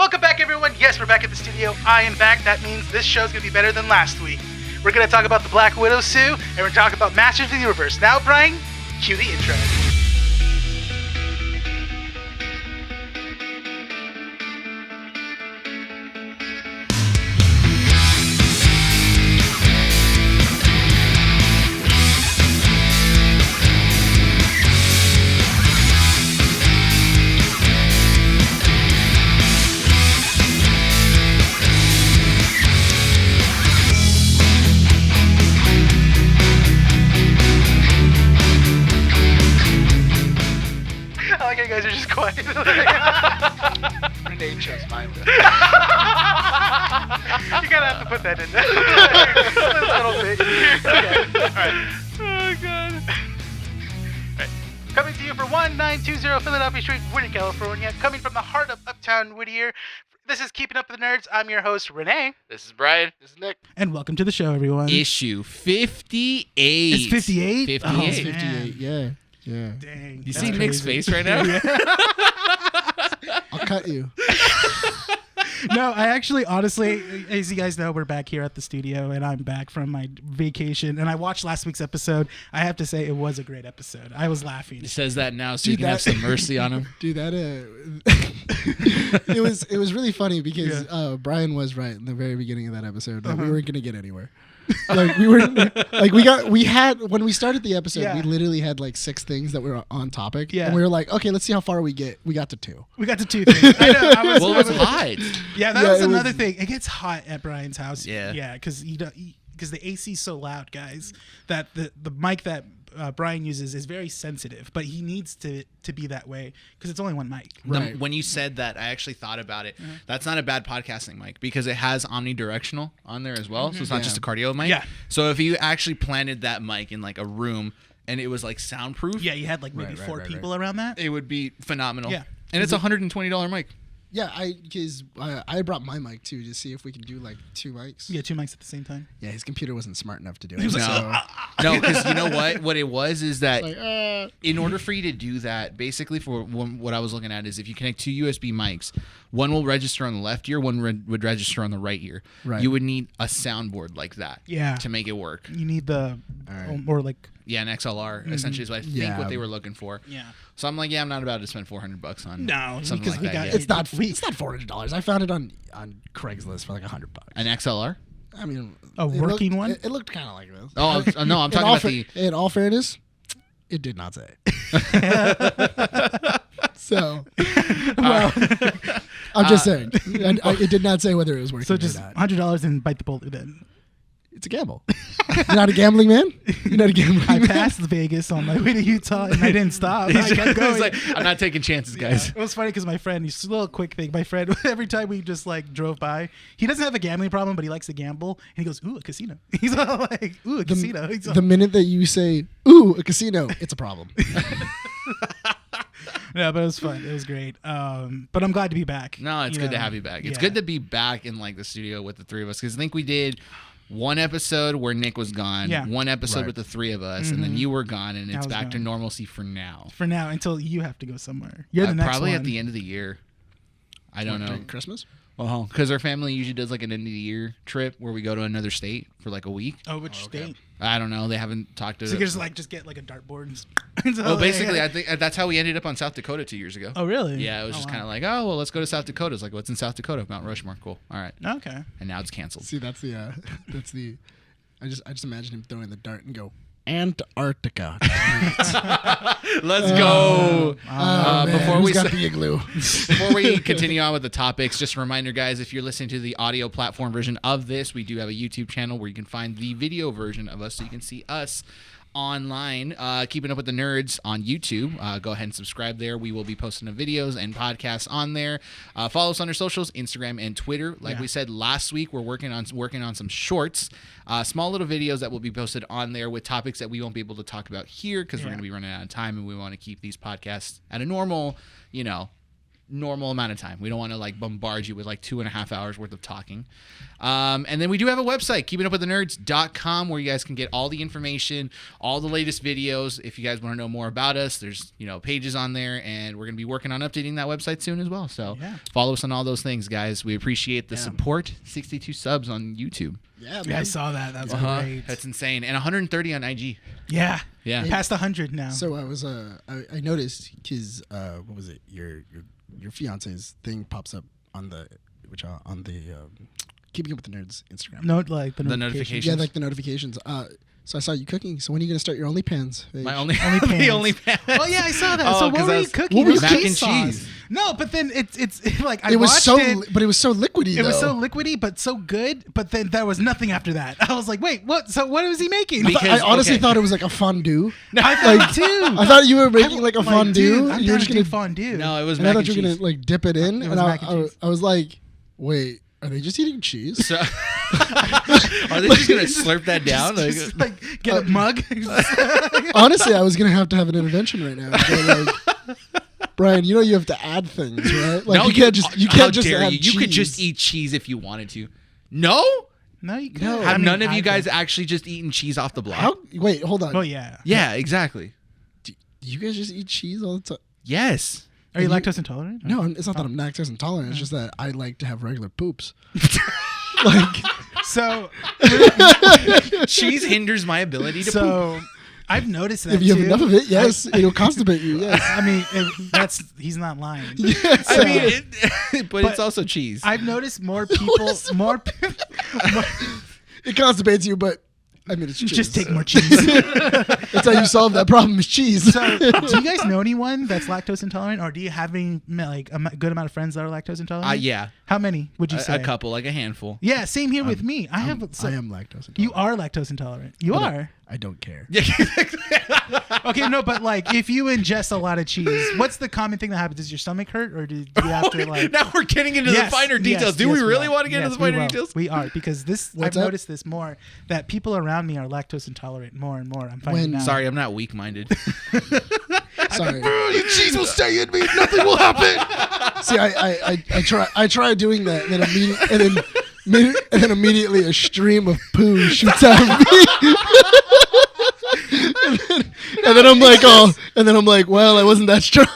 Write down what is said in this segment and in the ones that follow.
Welcome back, everyone. Yes, we're back at the studio. I am back. That means this show's going to be better than last week. We're going to talk about the Black Widow Sue, and we're going to talk about Masters of the Universe. Now, Brian, cue the intro. You guys are just quiet. Rene chose my list. You gotta have to put that in there. A little bit. Okay. Alright. Oh, God. Alright. Coming to you for 1920 Philadelphia Street, Whittier, California. Coming from the heart of Uptown Whittier. This is Keeping Up with the Nerds. I'm your host, Rene. This is Brian. This is Nick. And welcome to the show, everyone. Issue 58. It's 58? 58. Oh, It's man. 58, yeah. Dang. You that's see Nick's crazy. face right now? I'll cut you. No, I actually, honestly, as you guys know, we're back here at the studio, and I'm back from my vacation, and I watched last week's episode. I have to say, it was a great episode. I was laughing. He says that now so Dude, you can have some mercy on him. Dude, that it was really funny because Brian was right in the very beginning of that episode that we weren't gonna get anywhere. Like we had when we started the episode, we literally had like 6 things that were on topic, and we were like, okay, let's see how far we get. We got to 2. We got to 2 things. I know. Well, it was hot. Yeah, that was another thing. It gets hot at Brian's house. Yeah, because the AC is so loud, guys, that the mic that Brian uses is very sensitive, but he needs to be that way because it's only one mic. Right. When you said that, I actually thought about it. That's not a bad podcasting mic because it has omnidirectional on there as well. So it's not just a cardio mic. Yeah. So if you actually planted that mic in like a room and it was like soundproof, Yeah, you had like maybe 4 people around that. it would be phenomenal. Yeah. And it's a $120 mic. Yeah, because I brought my mic too to see if we can do like 2 mics. Yeah, 2 mics at the same time. Yeah, his computer wasn't smart enough to do it. was like, so, No, because you know what? What it was is that like, in order for you to do that, basically for what I was looking at is if you connect 2 USB mics, one will register on the left ear, one would register on the right ear. Right. You would need a soundboard like that to make it work. You need the Alright. or like Yeah, an XLR essentially is what I think what they were looking for. yeah. So I'm like, yeah, I'm not about to spend $400 on something because like we that. got yet. it's not $400. I found it on Craigslist for like $100. An XLR? I mean, A working one? It looked kind of like this. Oh, no, I'm talking about the... In all fairness, it did not say. So, well, I'm just saying. It did not say whether it was working So just or not. $100 and bite the bullet then. It's a gamble. You're not a gambling man? You're not a gambling I man? passed Vegas on my way to Utah and I didn't stop. I kept going. He's like, I'm not taking chances, guys. It was funny because my friend, he's a little quick thing. My friend, every time we just like drove by, he doesn't have a gambling problem, but he likes to gamble. And he goes, ooh, a casino. He's all like, ooh, a casino. He's all, The minute that you say, ooh, a casino, it's a problem. yeah, but it was fun. It was great. But I'm glad to be back. No, it's good to have you back. It's good to be back in like the studio with the 3 of us because I think we did one episode where Nick was gone, one episode with the 3 of us, and then you were gone, and it's back to normalcy for now. For now, until you have to go somewhere. You're the next probably one. at the end of the year. I don't know. During Christmas? Well, because our family usually does like an end of the year trip where we go to another state for like a week. Oh, which state? I don't know. They haven't talked to. So you just get like a dartboard. And Well, basically, I think that's how we ended up on South Dakota 2 years ago. Oh, really? Yeah, it was just kind of like, oh, well, let's go to South Dakota. It's like, what's in South Dakota? Mount Rushmore. Cool. All right. Okay. And now it's canceled. See, that's the. I just imagine him throwing the dart and go, Antarctica. Let's go. Before who's we got the igloo? Before we continue on with the topics, just a reminder, guys, if you're listening to the audio platform version of this, we do have a YouTube channel where you can find the video version of us so you can see us online. Keeping Up with the Nerds on YouTube. Go ahead and subscribe there. We will be posting the videos and podcasts on there. Follow us on our socials, Instagram and Twitter. Like we said last week, we're working on some shorts, small little videos that will be posted on there with topics that we won't be able to talk about here because we're going to be running out of time and we want to keep these podcasts at a normal, normal amount of time. We don't want to like bombard you with like 2.5 hours worth of talking. And then we do have a website, keepingupwiththenerds.com, where you guys can get all the information, all the latest videos. If you guys want to know more about us, there's, pages on there, and we're going to be working on updating that website soon as well. So follow us on all those things, guys. We appreciate the support. 62 subs on YouTube. Yeah, I saw that. That's great. That's insane. And 130 on IG. Yeah. Yeah. Past 100 now. So I was I noticed his what was it? Your fiance's thing pops up on the Keeping Up with the Nerds Instagram. No, like the notifications. Yeah, like the notifications. So I saw you cooking. So when are you gonna start your OnlyPans? My only pans. the OnlyPans. Oh yeah, I saw that. Oh, so what were you cooking? What were you Mac cooking? and cheese. No, but then it's like I it was watched so, it. but it was so liquidy. It was so liquidy, but so good. But then there was nothing after that. I was like, wait, what? So what was he making? I honestly thought it was like a fondue. I thought too. I thought you were making like a fondue. Dude, you were just gonna fondue. No, it was and mac I and thought you were cheese. gonna like dip it in, It was mac and cheese. I was like, wait, are they just eating cheese? So, are they just gonna slurp that down? Just, like get a mug. Honestly, I was gonna have to have an intervention right now. But, Brian, you have to add things, right? Like no, you can't just how just dare add you? cheese. You could just eat cheese if you wanted to. No? No, you could. No. Have none of I you guys could. actually just eaten cheese off the block? How? Wait, hold on. Oh yeah. Yeah, exactly. Do you guys just eat cheese all the time? Yes. Are you lactose intolerant? No, it's not that I'm lactose intolerant. It's just that I like to have regular poops. Like, So Cheese hinders my ability to poop. so I've noticed that if you have too. enough of it, yes, it'll constipate you. Yes. I mean, he's not lying. Yes. I mean, but it's also cheese. I've noticed more people, It constipates you, but I mean, it's cheese. just take more cheese. That's how you solve that problem. Is cheese. So, do you guys know anyone that's lactose intolerant, or do you have any like a good amount of friends that are lactose intolerant? Yeah. How many would you say? A couple, like a handful. Yeah, same here with me. I am lactose intolerant. You are lactose intolerant. You But are. I don't care. Okay, no, but like if you ingest a lot of cheese, what's the common thing that happens? Does your stomach hurt, or do you have to like? Now we're getting into the finer details. Do we really want to get into the finer details? We are, because I've noticed this more, that people around me are lactose intolerant more and more. I'm finding out. Sorry, I'm not weak-minded. Sorry. Cheese will stay in me. Nothing will happen. See, I try doing that, and then immediately a stream of poo shoots out of me. and then I'm like, well, I wasn't that strong.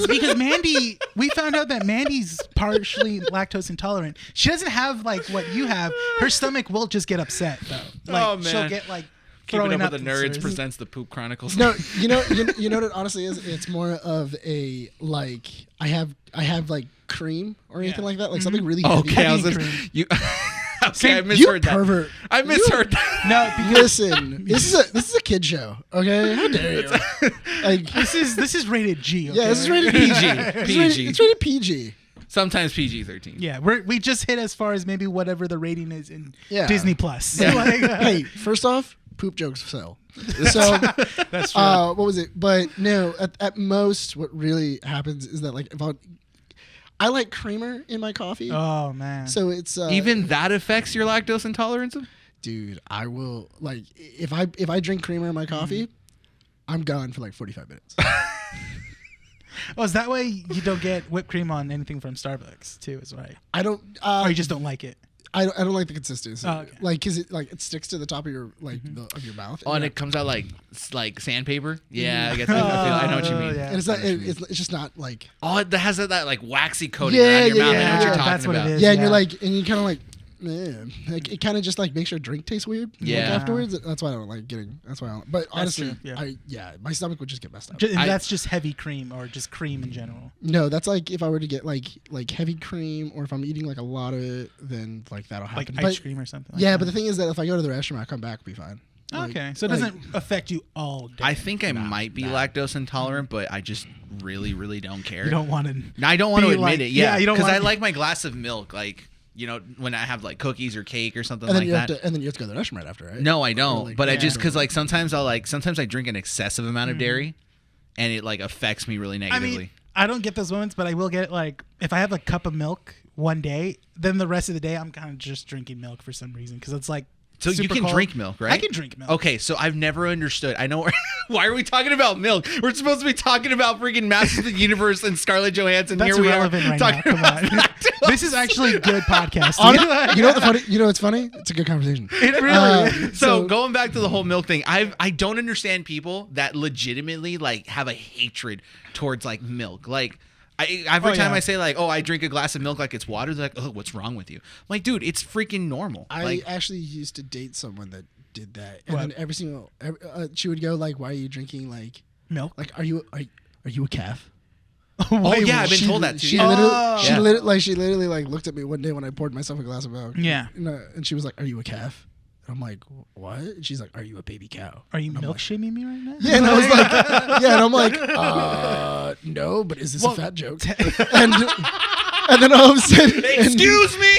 because Mandy, we found out that Mandy's partially lactose intolerant. She doesn't have like what you have. Her stomach will just get upset though. Like Oh, man. she'll get like Keeping throwing Up up with the Nerds and presents the Poop Chronicles. No, you know what it honestly is? It's more of a like I have like cream or anything like that, like something really heavy. Okay, I was Heavy like, cream. you. Okay, I You misheard that. pervert. I misheard that. No, because Listen, this is a kid show. Okay, how dare you? Like, this is rated G. Okay? yeah, this is rated PG. PG. It's rated PG. Sometimes PG-13. Yeah, we just hit as far as maybe whatever the rating is in Yeah. Disney Plus. Yeah. Like, Hey, first off, poop jokes sell. So that's true. what was it? But no, at most, what really happens is that like if I like creamer in my coffee, Oh man. so it's Even that affects your lactose intolerance? dude, I will like if I drink creamer in my coffee, I'm gone for like 45 minutes. Oh, is that way you don't get whipped cream on anything from Starbucks too? Is right. I don't. Or you just don't like it. I don't like the consistency. Oh, okay. Like, cause it sticks to the top of your of your mouth. Oh, and it comes out like sandpaper? Yeah, I guess I know what you mean. yeah. And it's not. It's just not like. Oh, it has that like waxy coating Yeah, around your yeah, mouth. I know what yeah. you're talking That's what it about. is. Yeah, and yeah. you're like, and you kind of like, man, like it kind of just like makes your drink taste weird. Yeah. Like, afterwards, that's why I don't like getting. That's why I don't. But honestly, true, yeah. my stomach would just get messed up. And that's just heavy cream or just cream in general. No, that's like if I were to get like heavy cream, or if I'm eating like a lot of it, then like that'll happen. Like ice cream or something. Like Yeah, that. but the thing is that if I go to the restroom, I come back, it'll be fine. Like- Okay, so it like- doesn't affect you all day. I think I might be lactose intolerant, but I just really, really don't care. You don't want to. I don't want to be admit like- it. yeah, Yeah, you don't because I want- like my glass of milk. Like, you know, when I have like cookies or cake or something And then like you have that. to, and then you have to go to the restroom right after, right? No, I don't. like, but I yeah. just because like sometimes I drink an excessive amount of dairy, and it like affects me really I negatively. mean, I don't get those moments, but I will get like if I have a cup of milk one day, then the rest of the day I'm kind of just drinking milk for some reason because it's like So you super can cold. drink milk, right? I can drink milk. Okay, so I've never understood. I know. Why are we talking about milk? We're supposed to be talking about freaking Masters of the Universe and Scarlett Johansson. That's Here we are irrelevant right talking now. Come about on. lactose. This is actually good podcasting. You know what the funny? You know what's funny? It's a good conversation. It really is. So going back to the whole milk thing, I don't understand people that legitimately like have a hatred towards like milk. Like every time I say like, oh, I drink a glass of milk like it's water, they're like, oh, what's wrong with you? I'm like, dude, it's freaking normal. I actually used to date someone that did that, and What? then every she would go like, "Why are you drinking like milk. like are you a calf?" Oh yeah, I've been She- told that too. She Yeah. literally like looked at me one day when I poured myself a glass of milk. Yeah. And she was like, "Are you a calf?" And I'm like, "What?" And she's like, "Are you a baby cow?" Are you And I'm milk like, shaming me right now? Yeah, and I was like, yeah, and I'm like, no, but is this a fat joke? And then all of a sudden, Excuse me.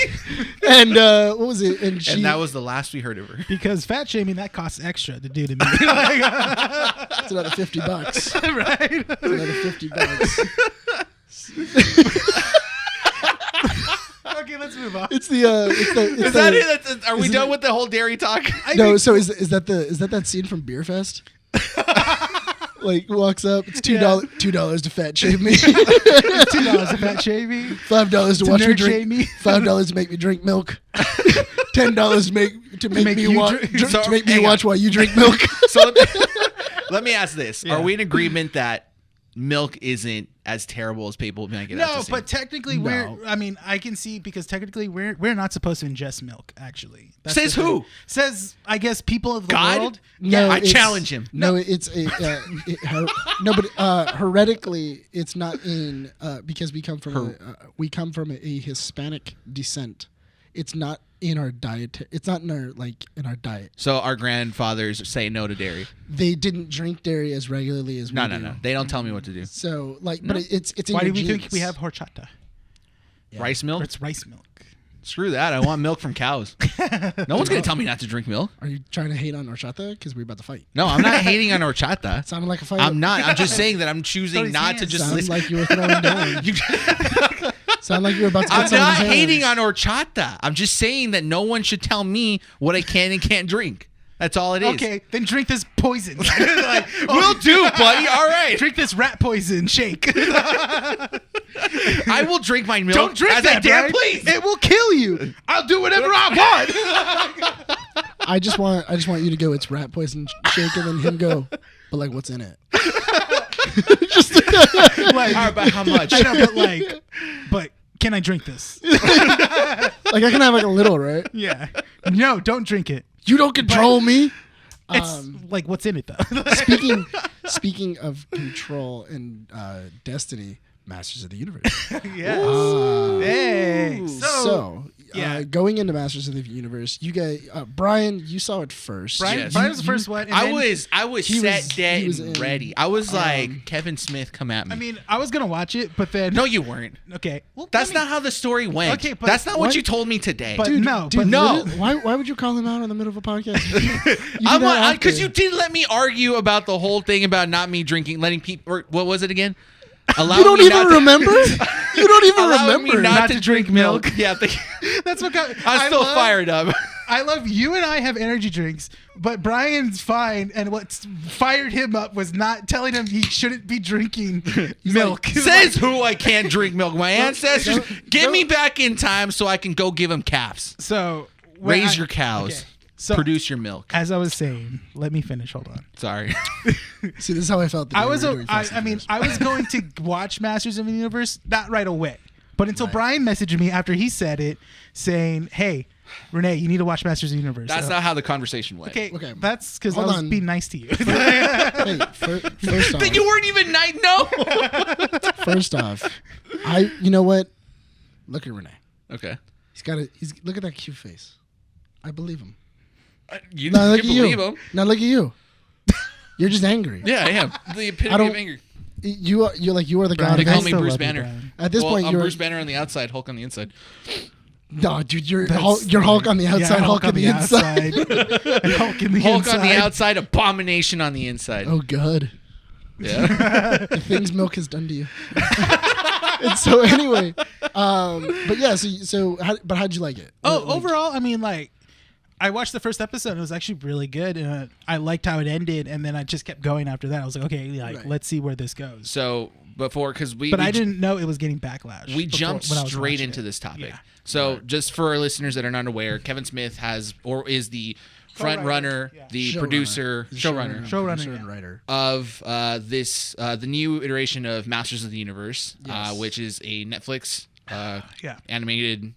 and what was it? And And that was the last we heard of her. Because fat shaming, that costs extra to do to me. it's another $50. Right? It's another $50. Okay, let's move on. It's the. Is that it? Are we done with the whole dairy talk? No, so is that scene from Beer Fest? Like walks up, it's $2 to fat shame me, $2 to fat shaming. $5 to watch me nerd drink, shame me. $5 to make me drink milk, $10 to make me you watch drink- So, to make me hang watch on. while you drink milk. So let me ask this: Yeah. Are we in agreement that milk isn't as terrible as people make it out No, to seem? but technically No. I mean, I can see because technically we're not supposed to ingest milk. Actually, Says the thing. who? Says I guess people of the God? world. No, I it's- challenge him. No, it's heretically, it's not in because we come from a Hispanic descent. It's not in our diet. It's not in our diet. So our grandfathers say no to dairy. They didn't drink dairy as regularly as we do. No. They don't tell me what to do. So but it's in Why your do we think genes. we have horchata? Rice milk? Or it's rice milk. Screw that. I want milk from cows. No one's gonna tell me not to drink milk. Are you trying to hate on horchata because we're about to fight? No, I'm not hating on horchata. Sounded like a fight. I'm not. I'm just saying that I'm choosing Those not to hands. just Sounds listen. like you were throwing down. You- Sound like you were about to get I'm someone's not hands. hating on horchata. I'm just saying that no one should tell me what I can and can't drink. That's all it is. Okay, then drink this poison. Will do, buddy. All right. Drink this rat poison shake. I will drink my milk. Don't drink as that, I dare Brian. please. It will kill you. I'll do whatever I want. I just want you to go. It's rat poison shake, and then him go. But like, what's in it? Like, All right, but how much? I know, but can I drink this? Like I can have like a little, right? Yeah. No, don't drink it. You don't control me. It's like what's in it though. Speaking of control and destiny, Masters of the Universe. Yes. Hey. So, yeah. Going into Masters of the Universe, you guys, Brian, you saw it first. Brian was the first one. And I then- was he set was- dead he was and in, ready. I was like, Kevin Smith, come at me. I mean, I was gonna watch it, but then no, you weren't. Okay. Well, That's not how the story went. Okay, but that's not what what? you told me today. But no, Dude, but no. literally, why would you call him out in the middle of a podcast? Because you didn't let me argue about the whole thing about not me drinking, letting people. Or what was it again? You don't even remember? You don't even Allowing me remember. not to drink milk. Yeah, That's what got. I'm still fired up. I love you and I have energy drinks, but Brian's fine. And what fired him up was not telling him he shouldn't be drinking milk. Says who I can't drink milk. My ancestors. Get me back in time so I can go give them calves. So when Raise your cows. okay. So Produce your milk. as I was saying, let me finish. Hold on. Sorry. See, this is how I felt. I was going to watch Masters of the Universe not right away, but until Brian messaged me after he said it, saying, "Hey, Rene, you need to watch Masters of the Universe." That's not how the conversation went. okay. Okay. That's because I Hold was on. being nice to you. Hey, first off, Then you weren't even nice. No. first off, you know what? Look at Rene. Okay. He's look at that cute face. I believe him. You Now look can at believe you. him. Now look at you. You're just angry. Yeah, I am. The I epitome don't- of anger. You are the god They of call anger. me still Bruce love you, Banner. Brian. At this point, I'm you're Bruce Banner on the outside, Hulk on the inside. No, dude, you're That's Hulk on the outside, yeah, Hulk on the inside. and Hulk in the Hulk inside. on the outside, abomination on the inside. Oh god, Yeah. the things milk has done to you. And so anyway, but yeah, how'd you like it? Oh, Like, overall, I mean, like, I watched the first episode. And it was actually really good. And I liked how it ended. And then I just kept going after that. I was like, okay, let's see where this goes. So I didn't know it was getting backlash. We jumped straight into this topic. Yeah. So just for our listeners that are not aware, Kevin Smith is the front runner, the producer, showrunner, and writer of the new iteration of Masters of the Universe, which is a Netflix animated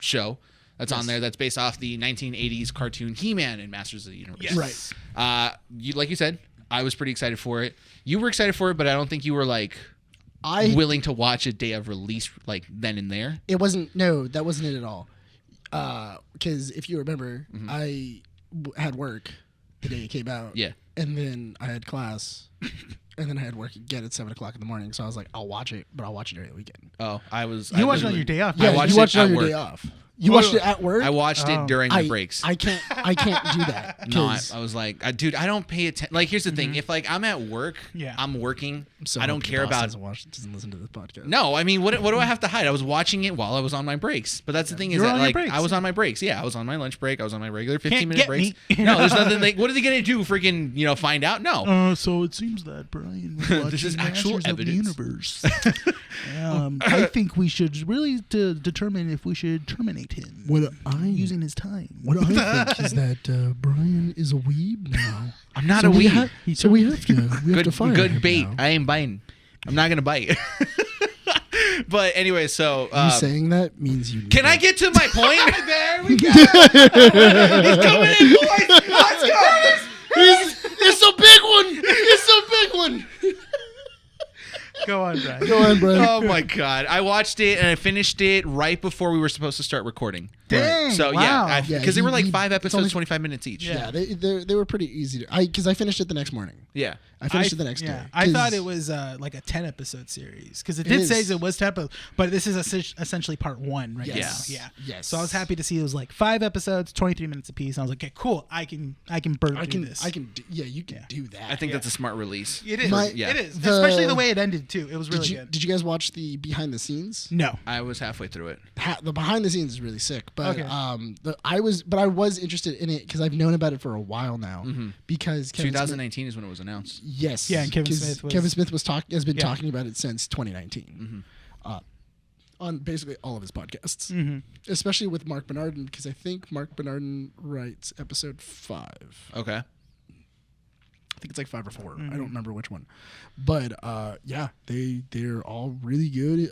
show that's on there. That's based off the 1980s cartoon He-Man and Masters of the Universe. Yes. Right. Like you said, I was pretty excited for it. You were excited for it, but I don't think you were willing to watch it day of release, like then and there. It wasn't. No, that wasn't it at all. Because if you remember, I had work the day it came out. Yeah. And then I had class, and then I had work again at 7:00 in the morning. So I was like, I'll watch it, but I'll watch it during the weekend. Oh, You watched it on your day off. Yeah, watched you watched it it at on your work. day off. You watched it at work? I watched it during the breaks. I can't do that. No, I was like, dude, I don't pay attention. Like, here's the thing: if I'm at work, Yeah. I'm working. So I don't care about. Doesn't listen to this podcast. No, I mean, what do I have to hide? I was watching it while I was on my breaks. But that's the thing is You were that on your like breaks. I was on my breaks. Yeah, I was on my lunch break. I was on my regular 15-minute get breaks. me. No, there's nothing. Like, what are they gonna do? Freaking, find out? No. So it seems that Brian was This is actual Masters of the evidence. Universe. I think we should really determine if we should terminate him. Using his time. What I think is that Brian is a weeb now. I'm not So a we weeb. have to fire Good him bait. now. I ain't biting. I'm not gonna bite. But anyway, so You saying that means you. can I get to my point? There we go. He's coming in, boys. Let's go. It's a big one. It's a big one. Go on, Brian. Go on, Brian. Oh my god! I watched it and I finished it right before we were supposed to start recording. Dang, So wow. because they were like 5 it's episodes, only- 25 minutes each. Yeah, they were pretty easy. Because I finished it the next morning. Yeah. I finished it the next day. I 'Cause thought it was like a 10-episode series because it It did is. say it was 10 episodes, but this is essentially part 1 right Yes. now. Yeah. Yes. So I was happy to see it was like 5 episodes, 23 minutes apiece. And I was like, okay, cool. I can burn through this. You can do that. I think that's a smart release. It is. Yeah. It is. The- Especially the way it ended too. It was really good. Did you guys watch the behind the scenes? No. I was halfway through it. The behind the scenes is really sick, but Okay. I was interested in it because I've known about it for a while now. Because Kevin 2019 is when it was announced. Smith, yes, Yeah, and Kevin 'cause Smith was- Kevin Smith has been Yeah. talking about it since 2019, on basically all of his podcasts, especially with Mark Bernardin, because I think Mark Bernardin writes episode 5. Okay. I think it's like 5 or 4. I don't remember which one, but yeah, they're all really good.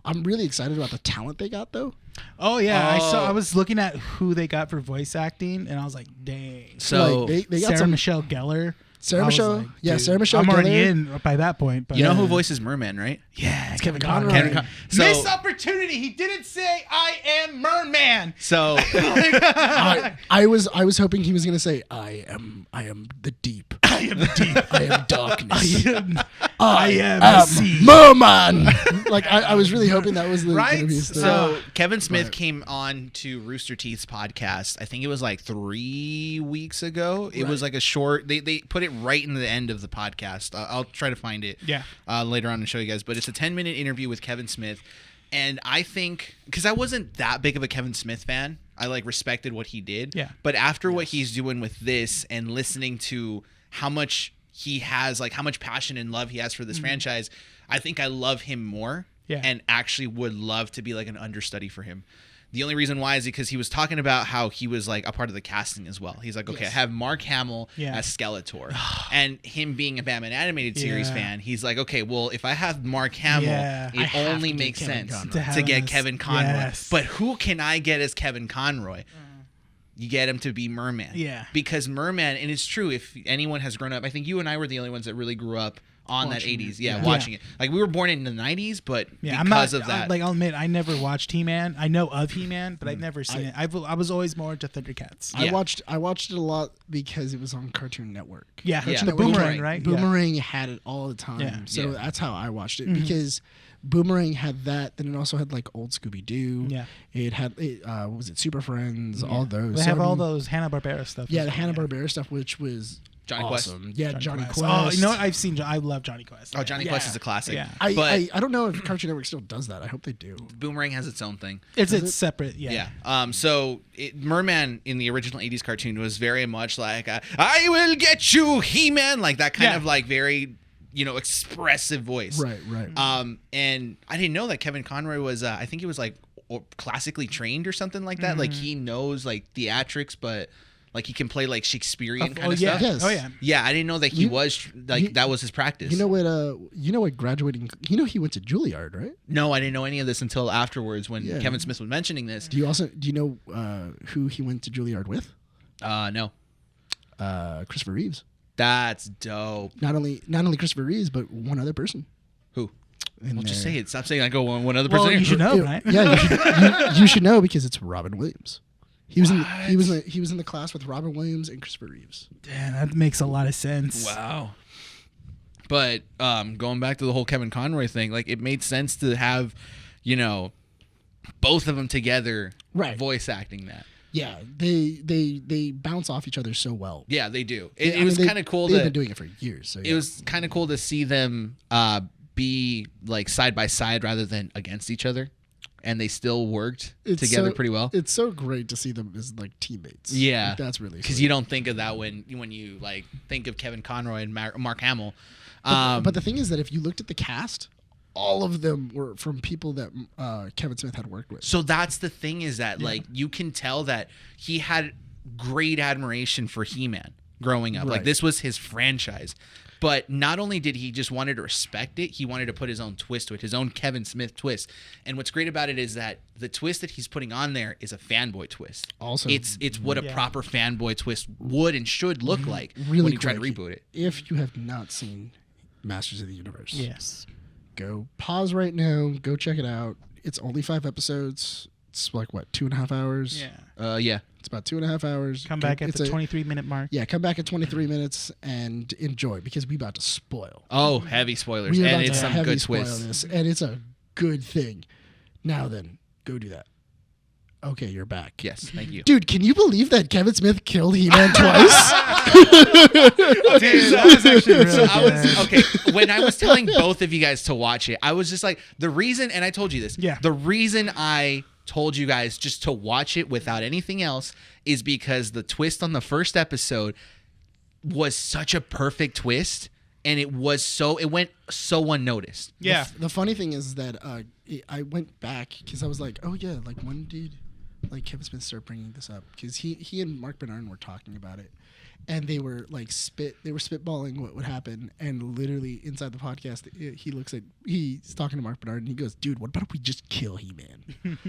I'm really excited about the talent they got though. Oh yeah, Oh. I was looking at who they got for voice acting, and I was like, dang. So Like, they got Sarah some Michelle Gellar. Sarah I was Michelle, like, yeah, dude, Sarah Michelle I'm already Gellar. in by that point. But you know who voices Merman, right? Yeah, it's Kevin Kevin Conroy. Conroy. Kevin so, Missed opportunity. He didn't say I am Merman. so I was hoping he was gonna say I am the deep. I am the deep. I am darkness. I am the sea. Merman. Like I was really hoping that was the Right? gonna be his thing. So Kevin Smith Right. came on to Rooster Teeth's podcast. I think it was like 3 weeks ago. It was like a short. They put it right in the end of the podcast. I'll try to find it. Yeah. Later on and show you guys. But it's a 10-minute interview with Kevin Smith, and I think because I wasn't that big of a Kevin Smith fan, I like respected what he did. Yeah. But after what he's doing with this and listening to how much he has, like how much passion and love he has for this franchise, I think I love him more. Yeah. And actually would love to be like an understudy for him. The only reason why is because he was talking about how he was like a part of the casting as well. He's like, okay, I have Mark Hamill as Skeletor. And him being a Batman animated series Yeah. fan, he's like, okay, well, if I have Mark Hamill, Yeah. I it have only to get makes Kevin sense Conroy. to get this- Kevin Conroy. yes. But who can I get as Kevin Conroy? You get him to be Merman. Yeah. Because Merman, and it's true, if anyone has grown up, I think you and I were the only ones that really grew up on that Watching 80s. it. Yeah, Yeah. watching it. Like we were born in the 90s, but Yeah, because I'm of not, that. like I'll admit, I never watched He-Man. I know of He-Man, but I've never seen it. I was always more into Thundercats. Yeah. I watched it a lot because it was on Cartoon Network. Yeah, Yeah. the Boomerang, right? Boomerang had it all the time. Yeah. So Yeah. that's how I watched it because Boomerang had that. Then it also had like old Scooby Doo. Yeah. It had what was it Super Friends? All those. They So, have I all mean, those Hanna-Barbera stuff. Yeah, as the well, Hanna-Barbera stuff, which was Johnny Quest. awesome. Yeah, Johnny Quest. Oh, you know what? I love Johnny Quest. Oh, Johnny Quest is a classic. Yeah. I don't know if Cartoon Network still does that. I hope they do. Boomerang has its own thing. It's separate. Yeah. Yeah. Merman in the original 80s cartoon was very much like, I will get you, He-Man. Like that kind of like very, expressive voice. Right. And I didn't know that Kevin Conroy was, I think he was like classically trained or something like that. Like he knows like theatrics, but like he can play like Shakespearean kind of stuff. Yes. Oh yeah. Yeah, I didn't know that he was like that was his practice. You know what graduating, he went to Juilliard, right? No, I didn't know any of this until afterwards when Kevin Smith was mentioning this. Do you know who he went to Juilliard with? No. Christopher Reeves. That's dope. Not only Christopher Reeves, but one other person. Who? Well, just say it. Stop saying I go one other person. Well, you should know, right? Yeah, you should know because it's Robin Williams. He was in the class with Robin Williams and Christopher Reeves. Damn, that makes a lot of sense. Wow. But going back to the whole Kevin Conroy thing, like it made sense to have, both of them together, right? Voice acting that. Yeah, they bounce off each other so well. Yeah, they do. It was kind of cool. They've been doing it for years. So it was kind of cool to see them be like side by side rather than against each other. And they still worked together pretty well. It's so great to see them as like teammates. Yeah, like, that's really because you don't think of that when you like think of Kevin Conroy and Mark Hamill. But the thing is that if you looked at the cast, all of them were from people that Kevin Smith had worked with. So that's the thing is that like you can tell that he had great admiration for He-Man growing up. Right. Like this was his franchise. But not only did he just wanted to respect it, he wanted to put his own twist to it, his own Kevin Smith twist. And what's great about it is that the twist that he's putting on there is a fanboy twist. Also, it's what a proper fanboy twist would and should look like really when you try to reboot it. If you have not seen Masters of the Universe, yes, go pause right now, go check it out. It's only 5 episodes. It's like what, 2.5 hours? Yeah. Yeah. It's about 2.5 hours. Come back at the 23-minute mark. Yeah, come back at 23 minutes and enjoy because we about to spoil. Oh, heavy spoilers. We're And about it's to some heavy good spoil twists. this, and it's a good thing. Now then, go do that. Okay, you're back. Yes, thank you. Dude, can you believe that Kevin Smith killed He-Man twice? Dude, that was actually really So I was good. okay. When I was telling both of you guys to watch it, I was just like, the reason, and I told you this. Yeah. The reason I told you guys just to watch it without anything else is because the twist on the first episode was such a perfect twist, and it went so unnoticed. Yeah. The funny thing is that I went back because I was like, oh yeah, like when did like Kevin Smith start bringing this up? Because he and Mark Bernardin were talking about it, and they were like spitballing what would happen, and literally inside the podcast, he's talking to Mark Bernardin, and he goes, dude, what about if we just kill He-Man?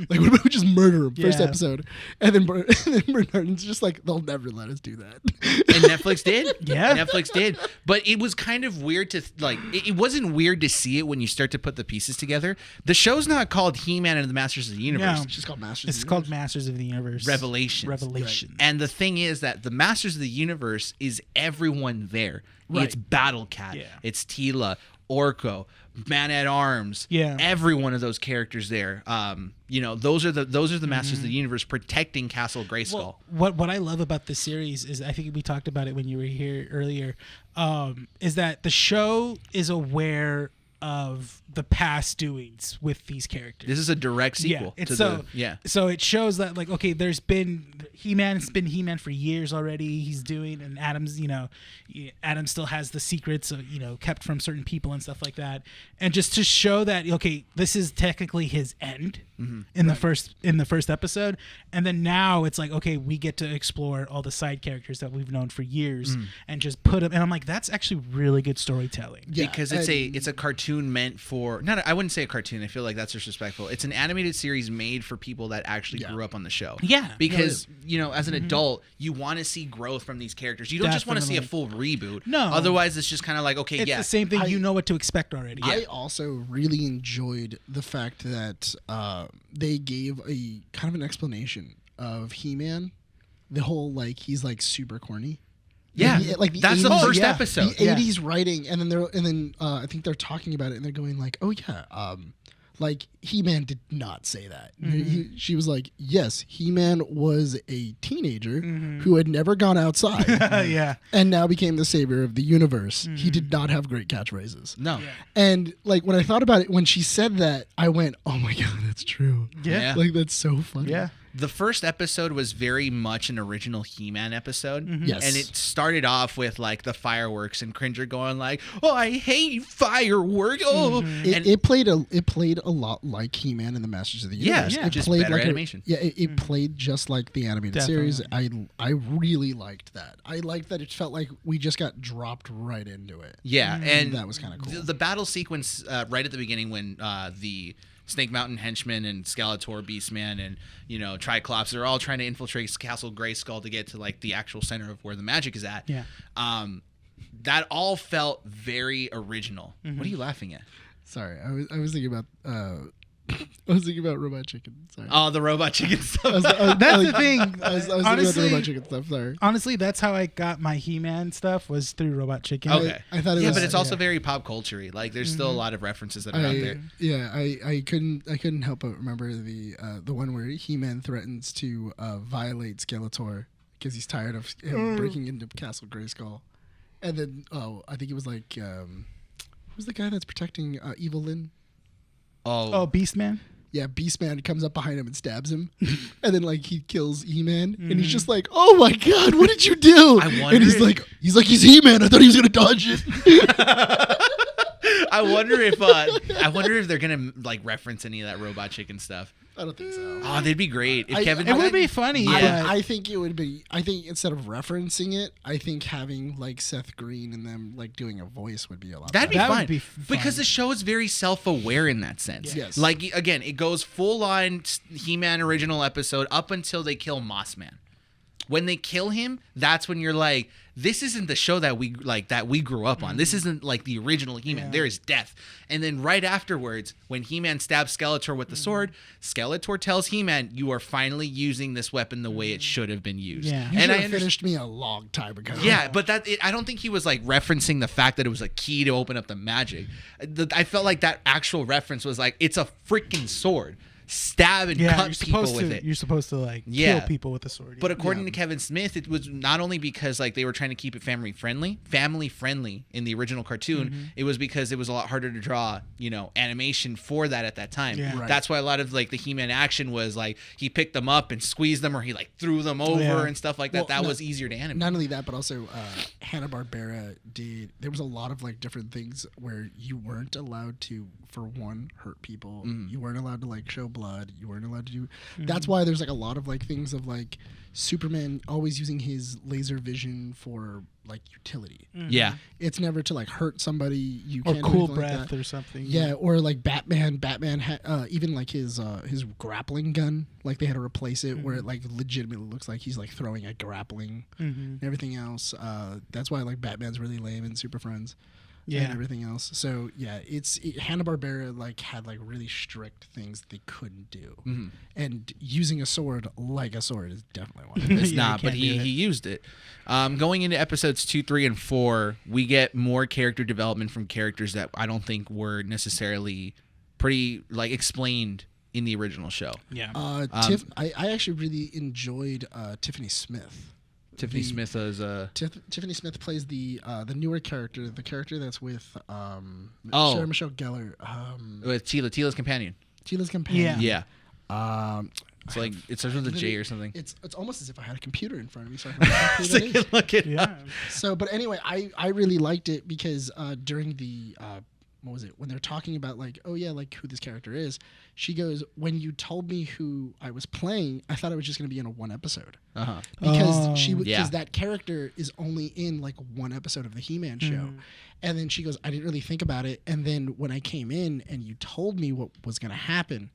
Like, what about we just murder him first episode? And then Bernardin's just like, they'll never let us do that. And Netflix did. Yeah. Netflix did. But it was kind of weird to like. It wasn't weird to see it when you start to put the pieces together. The show's not called He-Man and the Masters of the Universe. No. It's just called Masters. It's called Masters of the Universe. Revelations. And the thing is that the Masters of the Universe is everyone there. Right. It's Battle Cat. Yeah. It's Teela, Orko, Man at Arms. Yeah. Every one of those characters there. Those are the Masters of the Universe protecting Castle Grayskull. Well, what I love about this series is, I think we talked about it when you were here earlier, is that the show is aware of the past doings with these characters. This is a direct sequel. So it shows that, like, okay, there's been He-Man. It's been He-Man for years already. He's doing, and Adam still has the secrets, kept from certain people and stuff like that. And just to show that, okay, this is technically his end in the first episode, and then now it's like, okay, we get to explore all the side characters that we've known for years and just put them. And I'm like, that's actually really good storytelling. Yeah, because it's a cartoon meant for I wouldn't say a cartoon. I feel like that's disrespectful. It's an animated series made for people that actually grew up on the show. Yeah. Because as an adult, you want to see growth from these characters. You don't just want to see a full reboot. No. Otherwise, it's just kind of like, okay, It's the same thing. You know what to expect already. I also really enjoyed the fact that they gave a kind of an explanation of He-Man. The whole he's super corny. Yeah, like the that's 80s, the first episode. The 80s writing, and then I think they're talking about it, and they're going like, oh yeah, Like, He-Man did not say that. She was like, yes, He-Man was a teenager who had never gone outside and now became the savior of the universe. He did not have great catchphrases. No. Yeah. And, like, when I thought about it, when she said that, I went, oh, my God, that's true. Yeah. Like, that's so funny. Yeah. The first episode was very much an original He-Man episode. Yes. And it started off with like the fireworks and Cringer going like, "Oh, I hate fireworks." Oh. It played a lot like He-Man and the Masters of the Universe. Yeah, It just played better like animation. It played just like the animated series. I really liked that. I liked that it felt like we just got dropped right into it. Yeah, and that was kind of cool. The battle sequence right at the beginning when the Snake Mountain henchmen and Skeletor, Beastman, and Triclops, they're all trying to infiltrate Castle Grayskull to get to like the actual center of where the magic is at. Yeah. That all felt very original. What are you laughing at? Sorry, I was thinking about I was thinking about Robot Chicken. Sorry. Oh, the robot chicken stuff. That's the thing. I was honestly, thinking about the Robot Chicken stuff. Sorry. Honestly, that's how I got my He-Man stuff was through Robot Chicken. Okay. I thought it yeah, was, but it's also very pop culture-y. Like, there's still a lot of references that are out there. Yeah, I couldn't help but remember the one where He-Man threatens to violate Skeletor because he's tired of him breaking into Castle Grayskull, and then I think it was like who's the guy that's protecting Evelyn? Oh, Beastman. Yeah, Beastman comes up behind him and stabs him, and then like he kills He-Man, and he's just like, "Oh my God, what did you do?" And he's like, "He's He-Man. I thought he was gonna dodge it." I wonder if they're gonna like reference any of that Robot Chicken stuff. I don't think so. Oh, they'd be great if Kevin. It would be funny. Yeah. I think it would be. I think instead of referencing it, I think having like Seth Green and them like doing a voice would be a lot. That'd be better. That fun would be fun. because the show is very self-aware in that sense. Yes. Like again, it goes full on He-Man original episode up until they kill Mossman. When they kill him, that's when you're like, this isn't the show that we grew up on. This isn't like the original He-Man. Yeah. There is death. And then right afterwards, when He-Man stabs Skeletor with the sword, Skeletor tells He-Man, "You are finally using this weapon the way it should have been used." Yeah. You And should I have finished me a long time ago. Yeah, but I don't think he was like referencing the fact that it was a key to open up the magic. I felt like that actual reference was like, it's a freaking sword. Stab and cut people with it. You're supposed to like Yeah. kill people with a sword. But according to Kevin Smith, it was not only because like they were trying to keep it family friendly in the original cartoon. It was because it was a lot harder to draw, animation for that at that time. Yeah. Right. That's why a lot of like the He-Man action was like he picked them up and squeezed them, or he like threw them over and stuff like that. Well, That was easier to animate. Not only that, but also Hanna-Barbera there was a lot of like different things where you weren't allowed to, for one, hurt people. You weren't allowed to like show blood. You weren't allowed to do. That's why there's like a lot of like things of like Superman always using his laser vision for like utility. Yeah. It's never to like hurt somebody. You or can't do cool anything like breath that. or something. Yeah, or like Batman even like his grappling gun, like they had to replace it where it like legitimately looks like he's like throwing a grappling and everything else. That's why like Batman's really lame in Super Friends. Yeah. And everything else. So yeah, Hanna-Barbera like had like really strict things that they couldn't do, and using a sword like a sword is definitely one of them. It's Yeah, not, you but can't do it. he used it. Going into episodes 2, 3, and 4, we get more character development from characters that I don't think were necessarily pretty like explained in the original show. Yeah. I actually really enjoyed Tiffany Smith. Tiffany Smith is Tiffany Smith plays the newer character, the character that's with Sarah Michelle Gellar, with Tila's companion. Tila's companion. Yeah. Um, It's like it starts with a J or something. It's almost as if I had a computer in front of me, so I can look who So that you is. can look it up. Yeah. So, but anyway, I really liked it because during the what was it, when they're talking about like, oh yeah, like who this character is, she goes, when you told me who I was playing, I thought it was just going to be in a one episode because that character is only in like one episode of the He-Man show. And then she goes, I didn't really think about it, and then when I came in and you told me what was going to happen,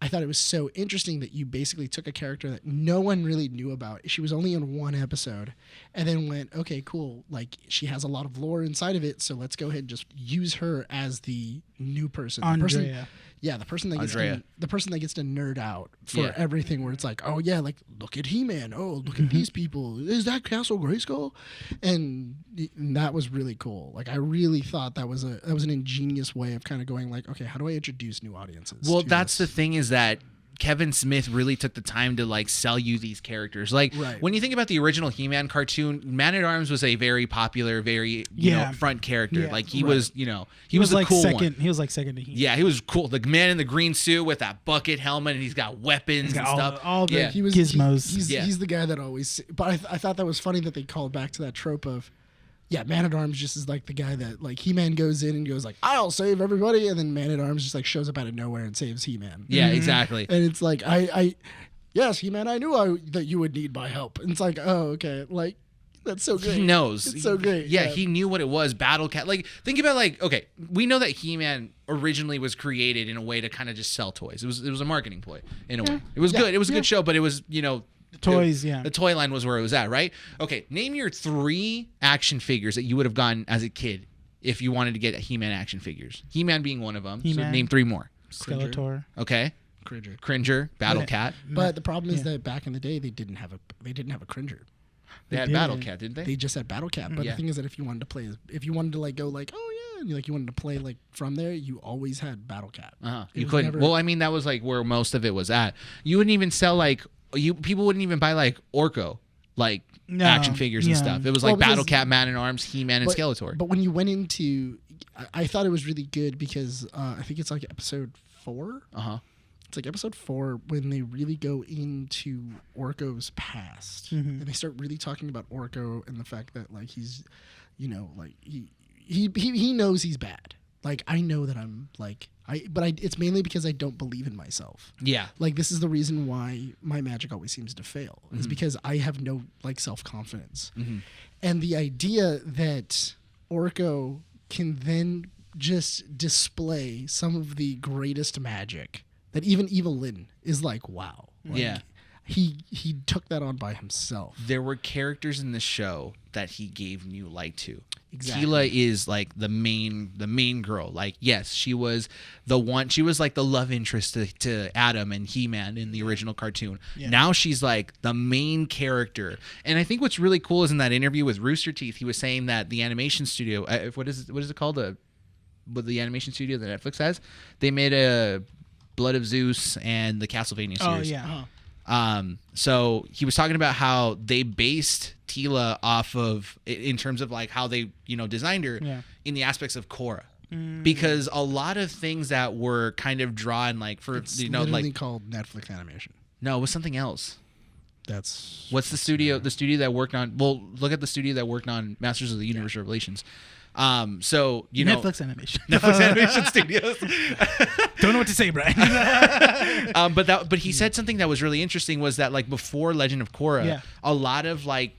I thought it was so interesting that you basically took a character that no one really knew about. She was only in one episode, and then went, okay, cool. Like, she has a lot of lore inside of it, so let's go ahead and just use her as the new person. The person, Andrea. Yeah, the person that gets Andrea. to nerd out for Yeah. everything, where it's like, oh yeah, like look at He-Man, oh look at these people, is that Castle Grayskull? And that was really cool. Like I really thought that was an ingenious way of kind of going like, okay, how do I introduce new audiences? Well, to that's this? the thing is that Kevin Smith really took the time to like sell you these characters. Like Right. when you think about the original He-Man cartoon, Man-at-Arms was a very popular, very you know, front character. Yeah. Like he Right. was, you know, he was the like cool second. one. He was like second to He. Yeah, he was cool. The man in the green suit with that bucket helmet, and he's got weapons He's got and all stuff. all the yeah. He was gizmos. He's the guy that always. But I thought that was funny that they called back to that trope of, yeah, Man-at-Arms just is like the guy that like He-Man goes in and goes like, I'll save everybody, and then Man-at-Arms just like shows up out of nowhere and saves He-Man. Yeah, exactly. And it's like yes, He-Man, I knew that you would need my help. And it's like, oh, okay, like that's so great. He knows. It's so great. Yeah, he knew what it was. Battle Cat. Like, think about like, okay, we know that He-Man originally was created in a way to kind of just sell toys. It was a marketing ploy in a way. It was good. It was a good show, but it was, you know, toys. The toy line was where it was at, right? Okay, name your 3 action figures that you would have gotten as a kid if you wanted to get He-Man action figures. He-Man being one of them. So He-Man. name 3 more. Skeletor. Okay. Cringer, Battle Cat. But the problem is that back in the day they didn't have a Cringer. They had did. Battle Cat, didn't they? They just had Battle Cat. But Yeah. the thing is that if you wanted to like go like, oh yeah, and you wanted to play like from there, you always had Battle Cat. Uh-huh. It You was couldn't. never- Well, I mean, that was like where most of it was at. You wouldn't even sell like people wouldn't even buy like Orko like No, action figures and yeah. stuff. It was Well, like because- Battle Cat, Man-at-Arms, He-Man, and Skeletor. But when you went into, I thought it was really good because I think it's like episode 4. Uh-huh. It's like episode 4 when they really go into Orko's past and they start really talking about Orko and the fact that like he's, you know, like he knows he's bad. Like I know that I'm like it's mainly because I don't believe in myself. Yeah. Like this is the reason why my magic always seems to fail. Is because I have no like self-confidence. And the idea that Orko can then just display some of the greatest magic that even Evil Lyn is like, wow. Like, Yeah. He took that on by himself. There were characters in the show that he gave new light to. Exactly. Teela is like the main girl. Like, yes, she was the one. She was like the love interest to Adam and He-Man in the original cartoon. Yeah. Now she's like the main character. And I think what's really cool is in that interview with Rooster Teeth, he was saying that the animation studio, what is it called? With the animation studio that Netflix has, they made a Blood of Zeus and the Castlevania series. Oh yeah. So he was talking about how they based Teela off of, in terms of like how they, you know, designed her in the aspects of Korra. Because a lot of things that were kind of drawn like for, It's you know, literally like, called Netflix animation. no, it was something else. That's What's the studio that worked on, well, look at the studio that worked on Masters of the Universe Revelations. So, you know, Netflix animation. Netflix Animation Studios. Don't know what to say, Brian. But he said something that was really interesting was that like before Legend of Korra, a lot of like,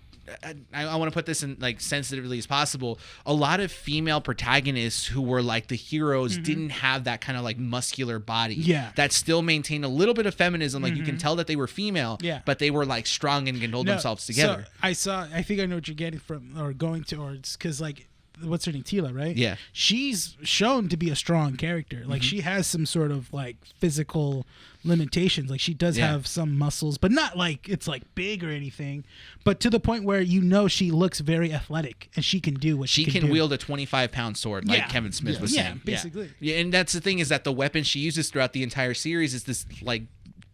I want to put this in like sensitively as possible. A lot of female protagonists who were like the heroes didn't have that kind of like muscular body. Yeah. That still maintained a little bit of feminism. Like you can tell that they were female, but they were like strong and can hold themselves together. So I think I know what you're getting from or going towards because like. What's her name? Teela, right? Yeah. She's shown to be a strong character. Like she has some sort of like physical limitations. Like she does have some muscles, but not like it's like big or anything. But to the point where you know she looks very athletic and she can do what she can do. wield a 25-pound sword like Yeah. Kevin Smith was saying. Basically. Yeah, and that's the thing is that the weapon she uses throughout the entire series is this like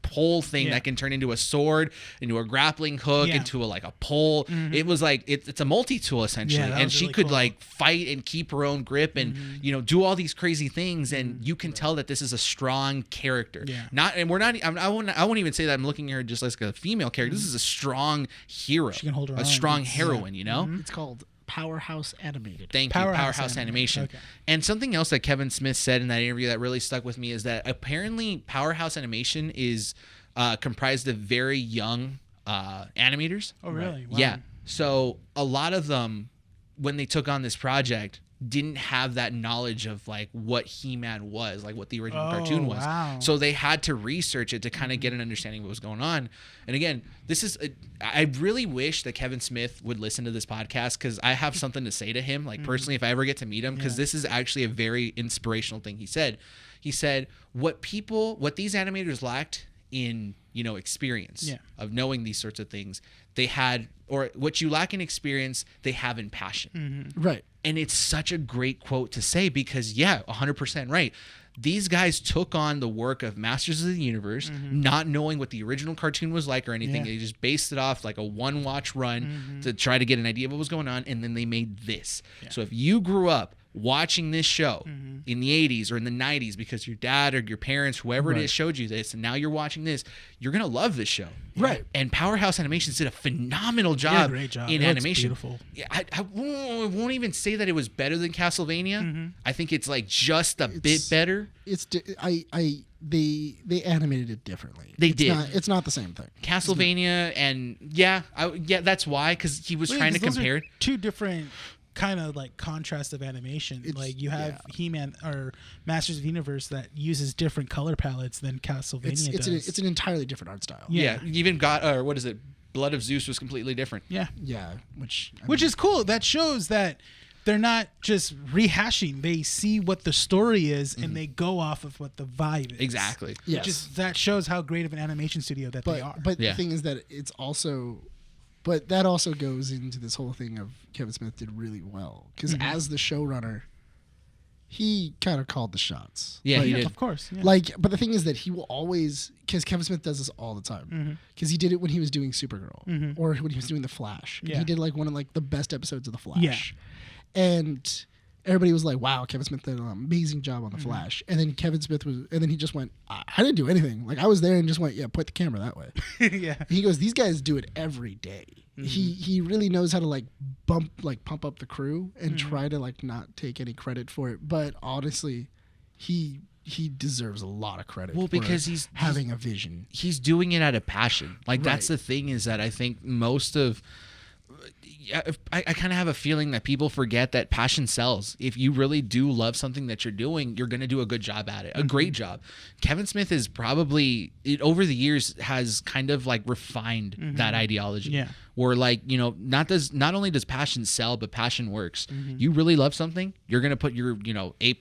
pole thing that can turn into a sword, into a grappling hook, into a pole. It was like it's a multi-tool essentially, that and was she really could cool. like fight and keep her own grip and you know do all these crazy things, and you can tell that this is a strong character. Yeah. I won't even say that I'm looking at her just like a female character. This is a strong hero. She can hold her a own. strong heroine. You know. It's called Powerhouse Animated. Thank you, Powerhouse Powerhouse Animation. Okay. And something else that Kevin Smith said in that interview that really stuck with me is that apparently Powerhouse Animation is comprised of very young animators. Oh, really? Wow. Yeah. So a lot of them, when they took on this project, didn't have that knowledge of like what He-Man was, like what the original cartoon was. Wow. So they had to research it to kind of get an understanding of what was going on. And again, I really wish that Kevin Smith would listen to this podcast because I have something to say to him, like personally, if I ever get to meet him, because this is actually a very inspirational thing he said. He said what these animators lacked in, experience of knowing these sorts of things, they had, or what you lack in experience, they have in passion. Right. And it's such a great quote to say because 100% right. These guys took on the work of Masters of the Universe, not knowing what the original cartoon was like or anything. They just based it off like a one-watch run to try to get an idea of what was going on, and then they made this. So if you grew up watching this show in the 80s or in the 90s because your dad or your parents, whoever it is, showed you this, and now you're watching this, you're going to love this show. Right. And Powerhouse Animations did a phenomenal job, great job. in It looks animation. beautiful. Yeah, I won't even say that it was better than Castlevania. I think it's like just a bit better. They animated it differently. They did. It's not the same thing. Castlevania and that's why, because he was trying to compare two different kind of like contrast of animation. Like you have He-Man or Masters of the Universe that uses different color palettes than Castlevania does. It's an entirely different art style. Yeah, even what is it? Blood of Zeus was completely different. Yeah, which is cool. That shows that they're not just rehashing. They see what the story is and they go off of what the vibe is. Exactly. Yes. That shows how great of an animation studio that they are. But the thing is that it's also. But that also goes into this whole thing of Kevin Smith did really well because as the showrunner, he kind of called the shots. Yeah, he did. Of course. Yeah. But the thing is that he will always, because Kevin Smith does this all the time, because he did it when he was doing Supergirl or when he was doing The Flash. Yeah. He did like one of like the best episodes of The Flash, and everybody was like, "Wow, Kevin Smith did an amazing job on The Flash." And then and then he just went, "I didn't do anything. Like I was there and just went, yeah, point the camera that way." Yeah. He goes, "These guys do it every day." He really knows how to like pump up the crew and try to like not take any credit for it. But honestly, he deserves a lot of credit. Well, because he's having a vision. He's doing it out of passion. Like that's the thing, is that I think most of I kind of have a feeling that people forget that passion sells. If you really do love something that you're doing, you're going to do a good job at it, a great job. Kevin Smith is probably, over the years, has kind of like refined that ideology. Yeah. Where like, not only does passion sell, but passion works. You really love something, you're going to put your, A++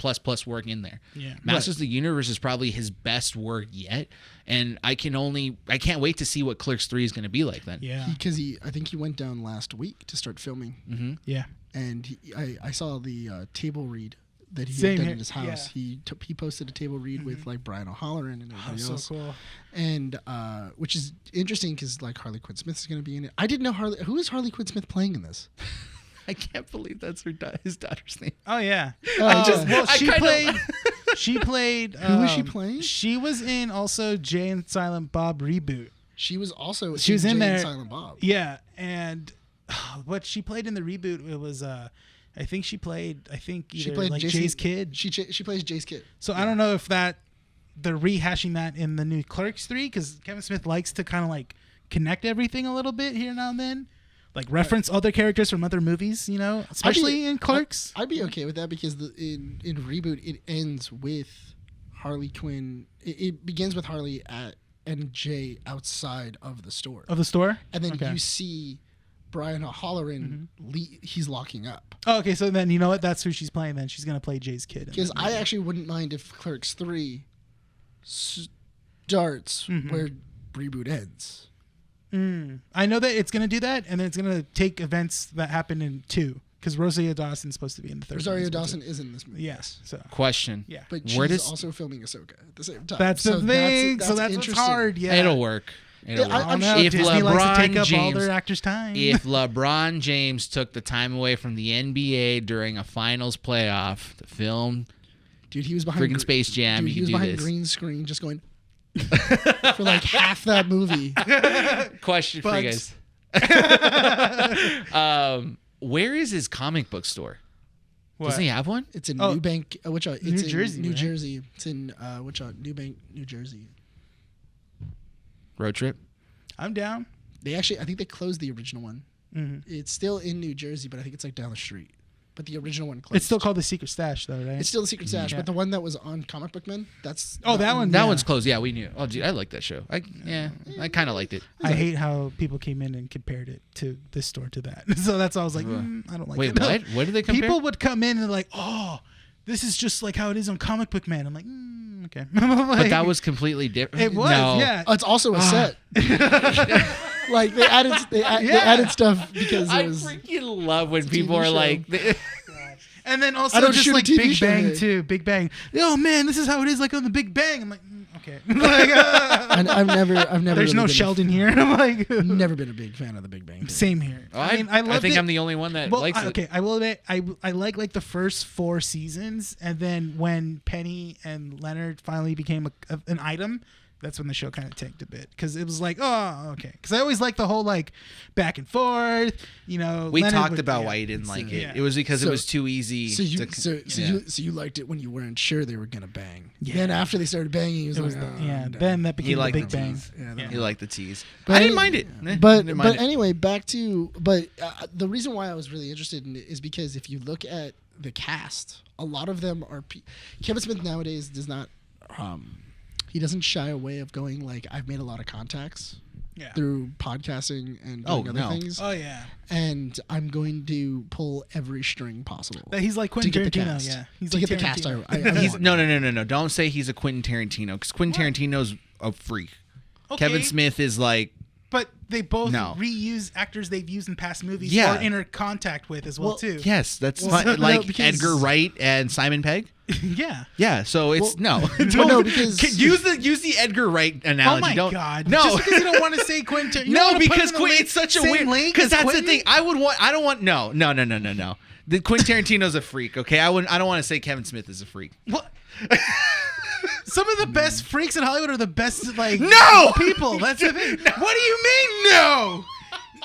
work in there. Yeah. Masters of the Universe is probably his best work yet. And I can't wait to see what Clerks 3 is going to be like then. Yeah. Because I think he went down last week to start filming. Yeah. And I saw the table read that he Same had done here. in his house. Yeah. He posted a table read with like Brian O'Halloran and everybody else. So cool. And which is interesting because like Harley Quinn Smith is going to be in it. I didn't know who is Harley Quinn Smith playing in this? I can't believe that's his daughter's name. Oh yeah. She played. Who was she playing? She was in also Jay and Silent Bob reboot. She was also. She was in Jay there. and Silent Bob. Yeah, and what she played in the reboot, it was I think she played like Jay's kid. She plays Jay's kid. So I don't know if they're rehashing that in the new Clerks 3 because Kevin Smith likes to kind of like connect everything a little bit here now and then. Like reference other characters from other movies, especially in Clerks. I'd be okay with that because in reboot it ends with Harley Quinn. It begins with Harley and Jay outside of the store. And then you see Brian O'Halloran. He's locking up. Oh, okay. So then you know what? That's who she's playing. Then she's gonna play Jay's kid. Because I actually wouldn't mind if Clerks 3 starts where reboot ends. I know that it's going to do that, and then it's going to take events that happen in 2, because Rosario Dawson's supposed to be in the 3rd. Rosario Dawson is in this movie. Yes. So. Question. Yeah. But she's also filming Ahsoka at the same time. That's the thing. So that's what's hard. Yeah. It'll work. I'm sure if Disney likes to take up all James, their actors' time. If LeBron James took the time away from the NBA during a finals playoff to film, dude, he was behind freaking Space Jam. Dude, he was do behind this. green screen, just going for like half that movie. Question for you guys. Where is his comic book store? What? Doesn't he have one? It's in Newbank, it's New Jersey. New right? Jersey. It's in Newbank, New Jersey. Road trip. I'm down. I think they closed the original one. It's still in New Jersey, but I think it's like down the street. But the original one closed. It's still called the Secret Stash, though, right? It's still the Secret Stash, Yeah. but the one that was on Comic Book Men, that's that one. That Yeah. one's closed. Yeah, we knew. Oh, gee, I like that show. I kind of liked it. I hate how people came in and compared it to this store to that. So that's why I was like, I don't like Wait, it. what? What did they compare? People would come in and like, oh, this is just like how it is on Comic Book Man. I'm like, okay. But that was completely different. It was, No. yeah. It's also a set. Like they added stuff because I it was. freaking love when a people TV are show. like, And then I also don't just shoot a like TV Big show Bang here. too. Big Bang. Oh man, this is how it is like on the Big Bang. I'm like, okay. Like, I've never. there's really no been Sheldon here. I'm like, Never been a big fan of the Big Bang Theory. same here. I loved think it. I'm the only one that Well, likes it. okay, I will admit, I like the first 4 seasons, and then when Penny and Leonard finally became an item, that's when the show kind of tanked a bit, because it was like, oh, okay, because I always liked the whole like back and forth, We Leonard talked would- about yeah. why you didn't like it. Yeah. It was because it So- was too easy. So you, to, so you liked it when you weren't sure they were gonna bang. Yeah. Then after they started banging, he was It like, was the, "Oh, yeah. I'm done." Then that became the liked Big the Bang. tease. Yeah, Yeah. You like the tease. But I didn't any- mind it. Eh, But didn't mind but it. anyway, back to the reason why I was really interested in it is because if you look at the cast, a lot of them are Kevin Smith nowadays does not he doesn't shy away of going like, I've made a lot of contacts Yeah. through podcasting and Oh, doing other no. things, Oh yeah. and I'm going to pull every string possible That he's like to Quentin get the Tarantino. cast. Yeah. He's to like get the cast. Tarantino. I He's want. no. Don't say he's a Quentin Tarantino, because Quentin Tarantino's a freak. Okay, Kevin Smith is like, but they both No. reuse actors they've used in past movies Yeah. or inner contact with as well, Well, too. yes, that's Well, fine. no, Like because- Edgar Wright and Simon Pegg. Yeah. Yeah, so it's no. no, because- use the Edgar Wright analogy. Oh my don't, God! No, Just because you don't want to say Quentin. You don't no, wanna put because him in the it's such a same weird. link Because as that's Quentin? the thing. I don't want. No. The Quentin Tarantino's a freak. Okay, I don't want to say Kevin Smith is a freak. What? Some of the best freaks in Hollywood are the best, like, No! people. That's the thing. What do you mean, no?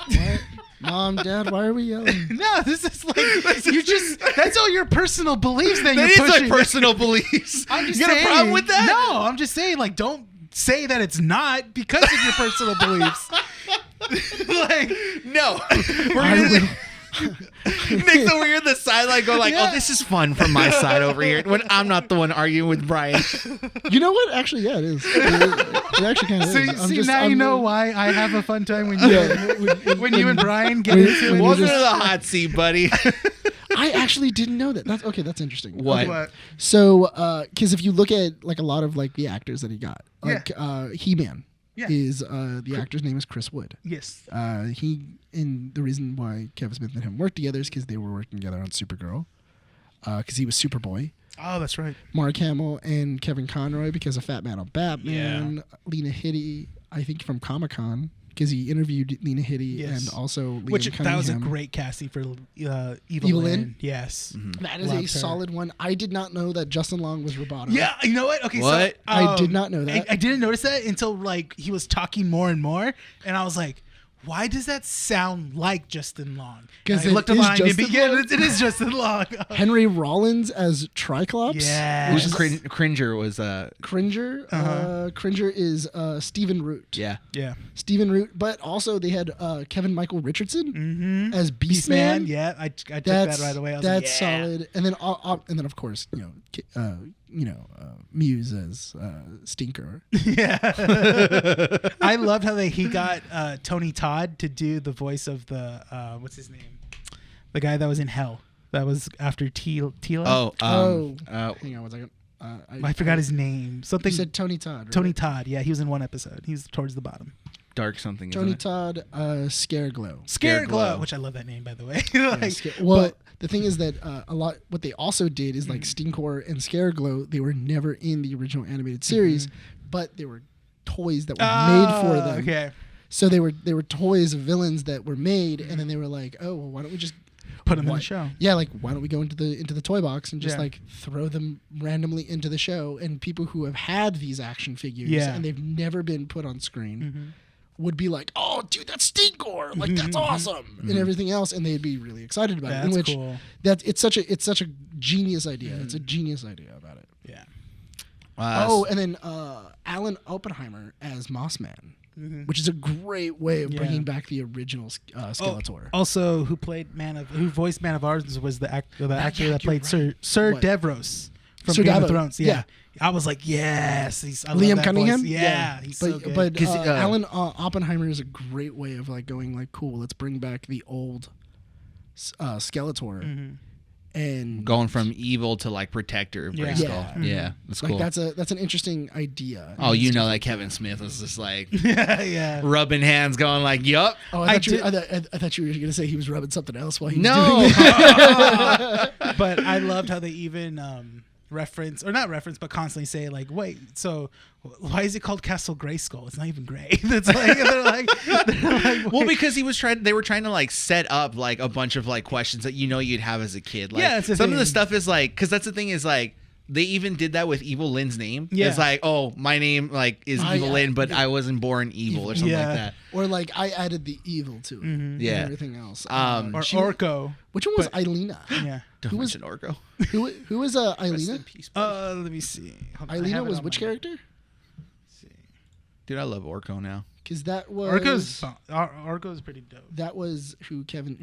What? Mom, Dad, why are we yelling? No, this is like you just—that's all your personal beliefs that That you're is pushing. my personal beliefs. I'm just you got saying, a problem with that? No, I'm just saying, like, don't say that it's not because of your personal beliefs. Like, No. I will- Nick's over here on the sideline going like, Yeah. oh, this is fun from my side over here when I'm not the one arguing with Brian. You know what? Actually, yeah, it is. It actually kind of so is. see, now you know why I have a fun time when you, Yeah. when you and Brian get when- into when it. you Welcome to just- the hot seat, buddy. I actually didn't know that. That's okay. That's interesting. What? Okay. So, because if you look at like a lot of like the actors that he got, like He-Man Yeah. is the actor's name is Chris Wood. Yes. And the reason why Kevin Smith and him worked together is because they were working together on Supergirl, because he was Superboy. Oh, that's right. Mark Hamill and Kevin Conroy because of Fat Man on Batman. Lena Headey, I think from Comic-Con, because he interviewed Lena Headey Yes. and also Liam Which Cunningham. that was a great casting for Evil Evil Lynn. Lynn? Yes. That is Loved a her. solid one. I did not know that Justin Long was Roboto. Yeah, you know what? Okay, What? so I did not know that. I didn't notice that until like he was talking more and more, and I was like, "Why does that sound like Justin Long?" 'Cause And I it looked is behind him. Justin Yeah, Long. it is Justin Long. Henry Rollins as Triclops. Yeah. Which Who's is Cringer was Cringer. Cringer is Stephen Root. yeah. Yeah. Stephen Root. But also they had Kevin Michael Richardson Mm-hmm. as Beastman. Yeah, I took that That's right away. I was that's like, yeah. solid. And then of course Muse as Stinker. Yeah. I loved how he got Tony Todd to do the voice of the what's his name? The guy that was in Hell. That was after Tila. Hang on one second. I forgot his name. Something. You said Tony Todd. Right? Tony Todd. Yeah, he was in one episode. He was towards the bottom. Dark something. Tony isn't it? Todd. Scareglow. Scareglow, which I love that name, by the way. Well, the thing is that what they also did is like Stinkor and Scareglow, they were never in the original animated series, but they were toys that were made for them. Okay. So they were toys of villains that were made, and then they were like, oh, well, why don't we just Put him in the show. Yeah, like why don't we go into the toy box and just Yeah. like throw them randomly into the show? And people who have had these action figures and they've never been put on screen would be like, oh, dude, that's Stinkor, like that's awesome, and everything else, and they'd be really excited about it. In That's which cool. it's such a genius idea. It's a genius idea about it. Yeah. And then Alan Oppenheimer as Mossman, which is a great way of bringing back the original Skeletor. Also, who voiced Man of Ours was the actor that you're played right. Sir What? Devros from Sir Game of Davos. Thrones. Yeah. I was like, yes. I love Liam that Cunningham, voice. Yeah, he's so good. But 'Cause, Alan Oppenheimer is a great way of like going like, cool, let's bring back the old Skeletor, and Going from evil to like protector of Grayskull. Yeah, that's like cool. that's an interesting idea. Oh, you know that Kevin Smith was just like yeah. rubbing hands, going like, "Yup." Oh, I thought you were going to say he was rubbing something else while he was No. doing it. But I loved how they even reference, or not reference, but constantly say like, wait, so why is it called Castle Grayskull? It's not even gray. It's like they're like Well, because they were trying to like set up like a bunch of like questions that you'd have as a kid. Like, Yeah, it's the some of the thing. stuff is like, because that's the thing is like they even did that with Evil Lynn's name. Yeah. It's like, oh, my name like is Evil Lynn, but I wasn't born evil or something Yeah. like that. Or like I added the evil to it. Yeah. And everything else. or She- Orko. Which one was Eilina? Yeah. Don't Who was- mention Orko. Who was Rest in Eilina? peace, bud. Let me see. Hold on, I Eilina have it was on which my- character? Let's see. Dude, I love Orko now. Because that was Orko's pretty dope. that was who Kevin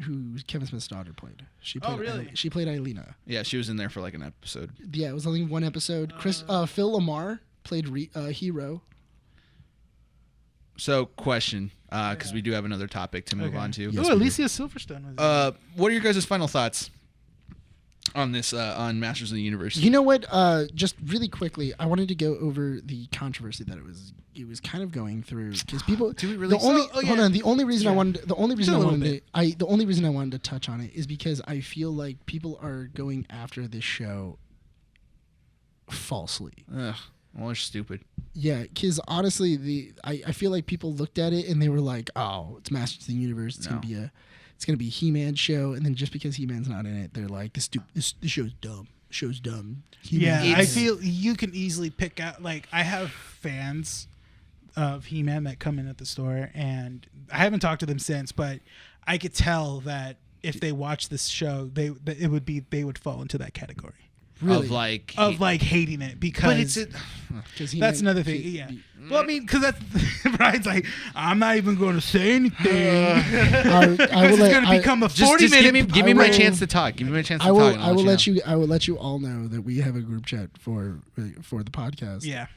Smith's daughter played. She Oh, played really? She played Eilina. Yeah, she was in there for like an episode. Yeah, it was only one episode. Phil Lamar played Hero. So, question, because we do have another topic to move Okay. on to. Yes, Oh, we do. Alicia Silverstone was. What are your guys' final thoughts on this on Masters of the Universe? You know what? Just really quickly, I wanted to go over the controversy that it was kind of going through because people. Do we really? The only oh, yeah. hold on. The only reason I Yeah. wanted. The only reason Just I a little wanted. The only reason I wanted to touch on it is because I feel like people are going after this show falsely. Ugh, well, they're stupid. Yeah, because honestly, I feel like people looked at it and they were like, "Oh, it's Masters of the Universe. It's No. gonna be a He-Man show." And then just because He-Man's not in it, they're like, "This show's dumb. Show's dumb." Yeah, He-Man- I feel you can easily pick out. Like, I have fans of He-Man that come in at the store, and I haven't talked to them since, but I could tell that if they watch this show, they would fall into that category really, Of like, hating it because. but it's 'cause That's He-Man- another thing. Yeah. Well, I mean, because that's Brian's like, I'm not even going to say anything I because will it's let- going to I- become a just 40-minute. give me I my will- chance to talk. Give me my chance to I talk. will. and I'll I will let know. you. I will let you all know that we have a group chat for the podcast. Yeah.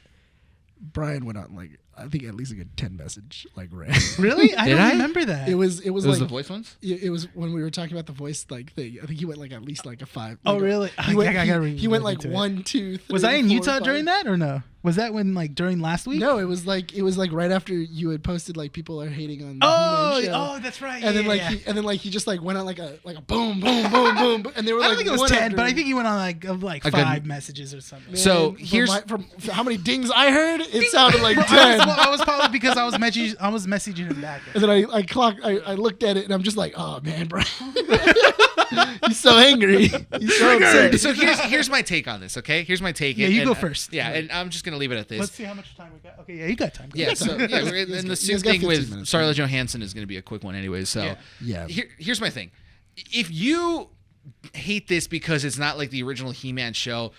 Brian went on like I think at least a good 10 message like ran. Really? I Did don't I? remember that. It was It was like the voice ones. it was when we were talking about the voice like thing. I think he went like at least like a 5. Oh, Like, really? He went, I gotta he went like look into it. 1, 2, 3. Was I in 4, Utah 5. during that or no? Was that when like during last week? No, it was like right after you had posted like people are hating on the Oh, He-Man show. oh, that's right. And then yeah, like yeah. he just like went on like a boom boom boom boom boom, and they were I like don't think it was one 10, after but I another. think he went on like A good- 5 messages or something. Man, So, from here's- from how many dings I heard, it sounded like 10. I was probably because I was messaging him back. And then I looked at it and I'm just like, oh man, bro, he's so angry. He's so upset. So here's my take on this. Okay, here's my take. Yeah, you And- go first. Yeah, and I'm just gonna leave it at this. Let's see how much time we got. Okay, yeah, you got time. Go Yeah, ahead. so yeah, and the You guys soup got thing 15 with minutes. Scarlett Johansson is going to be a quick one, anyways. So Yeah. Yeah. here's my thing: if you hate this because it's not like the original He-Man show,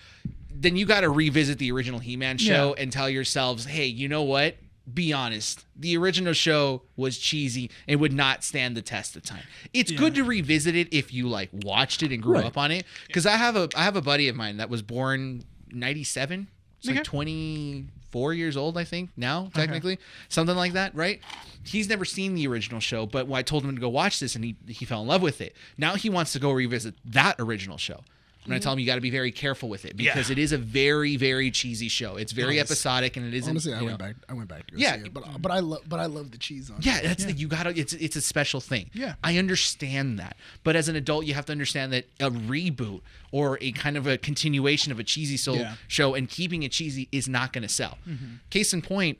then you got to revisit the original He-Man show and tell yourselves, hey, you know what? Be honest. The original show was cheesy and would not stand the test of time. It's good to revisit it if you like watched it and grew Right. up on it. Because I have a buddy of mine that was born 97. It's like Okay. 24 years old, I think, now, technically. Something like that, right? He's never seen the original show, but when I told him to go watch this and he fell in love with it. Now he wants to go revisit that original show. And I tell him you got to be very careful with it because it is a very, very cheesy show. It's very episodic and it isn't. Honestly, I you went know- back. I went back to go Yeah. see it, but I love the cheese on it. Yeah, that's you gotta. It's a special thing. Yeah. I understand that, but as an adult, you have to understand that a reboot or a kind of a continuation of a cheesy show and keeping it cheesy is not going to sell. Case in point,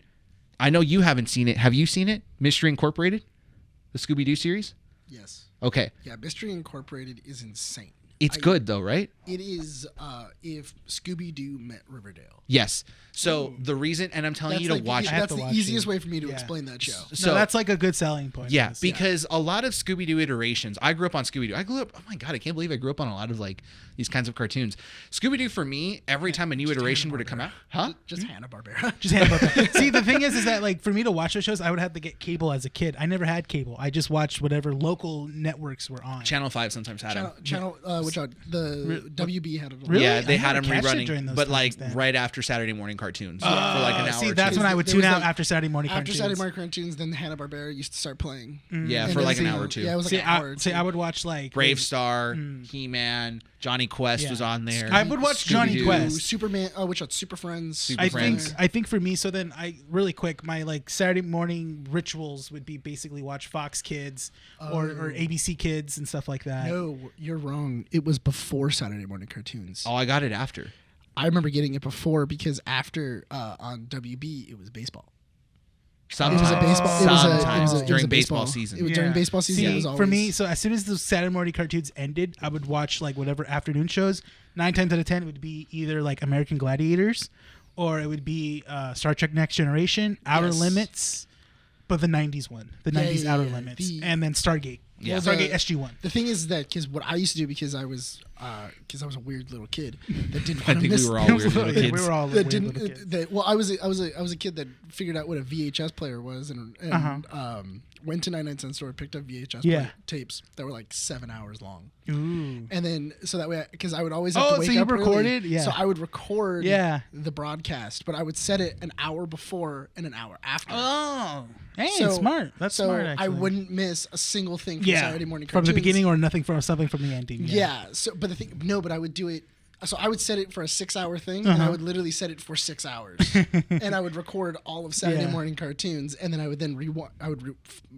I know you haven't seen it. Have you seen it? Mystery Incorporated, the Scooby Doo series. Yes. Okay, Yeah. Mystery Incorporated is insane. it's good though, right? It is if Scooby Doo met Riverdale. Yes. So the reason, and I'm telling That's you to like watch I it. have That's to the watch easiest it. way for me to Yeah. explain that show. So No, that's like a good selling point. Yeah, Yes. because a lot of Scooby-Doo iterations. I grew up on Scooby-Doo. I grew up. Oh my god, I can't believe I grew up on a lot of like these kinds of cartoons. Scooby-Doo for me, every time a new iteration were to come out, huh? Just Hanna-Barbera. Just Hanna-Barbera. See, the thing is that like for me to watch those shows, I would have to get cable as a kid. I never had cable. I just watched whatever local networks were on. Channel 5 sometimes had them. Channel which one? The WB had it. Really? Yeah, they I had never them catched it during rerunning, those but like times then. right after Saturday morning cartoons for like an hour. See, or that's two. when I would There tune was, out like, after Saturday morning After cartoons. Saturday morning cartoons, then Hanna-Barbera used to start playing. Yeah, And for then like an see- hour or two. Yeah, it was like See, an hour or two. I would watch like Brave Star, He-Man, Johnny Quest was on there. I would watch Johnny Scooby-Doo. Quest. Superman. Oh, which one? Super Friends. I think for me, so then really quick, my like Saturday morning rituals would be basically watch Fox Kids or ABC Kids and stuff like that. No, you're wrong. It was before Saturday morning cartoons. Oh, I got it after. I remember getting it before because after on WB it was baseball. Sometimes. It was a baseball. It was during a baseball season. It was during baseball season. See, it was always, for me, so as soon as the Saturday morning cartoons ended, I would watch like whatever afternoon shows. 9 times out of 10, it would be either like American Gladiators, or it would be Star Trek: Next Generation, Outer Limits, but the '90s one, the '90s Outer Limits, and then Stargate. Yeah. Well, Stargate SG-1. The thing is that because what I used to do because I was a weird little kid that didn't. I think we were all weird little kids. We were all that weird didn't. little kids. I was a kid that figured out what a VHS player was and went to 99-cent store, picked up VHS player tapes that were like 7 hours long. Ooh. And then so that way because I would always have to wake so you up recorded? early. Yeah. So I would record the broadcast, but I would set it an hour before and an hour after. Oh. Hey, So- smart. That's so smart, actually. I wouldn't miss a single thing from Saturday morning from cartoons. the beginning or something from the ending. Yeah. So, but but I would do it. So I would set it for a 6-hour thing, and I would literally set it for 6 hours, and I would record all of Saturday morning cartoons, and then I would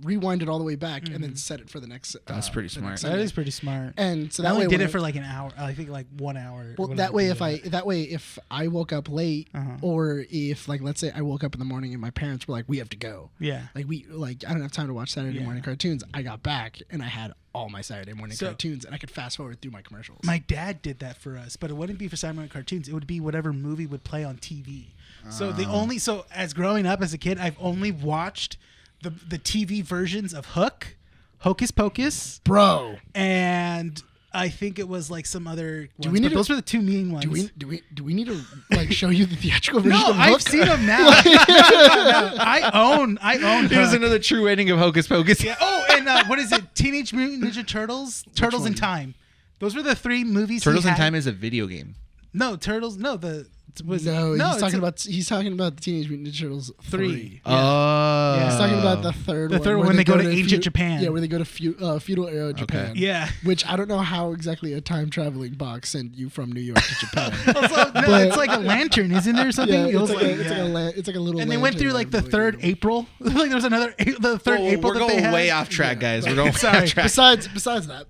rewind it all the way back, and then set it for the next. That's pretty smart. That is pretty smart. And so I that only way did when it for like an hour. I think like 1 hour. Well, that way if I woke up late, or if like let's say I woke up in the morning and my parents were like, we have to go. Yeah. Like I don't have time to watch Saturday morning cartoons. I got back and I had all my Saturday morning cartoons, and I could fast forward through my commercials. My dad did that for us, but it wouldn't be for Saturday morning cartoons. It would be whatever movie would play on TV. So as growing up as a kid, I've only watched the TV versions of Hook, Hocus Pocus, Bro, and I think it was like some other ones. we need but those were the two main ones. Do we need to like show you the theatrical version No, of Hook? I've seen them now. I own It was Hook. another true ending of Hocus Pocus. Yeah. Oh, and what is it? Teenage Mutant Ninja Turtles? Turtles in Time. Those were the 3 movies. Turtles in Time is a video game. No, Turtles. No, he's talking about the Teenage Mutant Ninja Turtles 3. Oh. Yeah. He's talking about the third one. The third one when they go to ancient Japan. Yeah, where they go to feudal era Japan. Yeah. Which I don't know how exactly a time traveling box sent you from New York to Japan. It's like a lantern, isn't there? Something. Yeah, It it's like a little. and they went through like the third April. Like there was the third April. We're that they going had. way off track, guys. We're going way Sorry. off track. Besides that.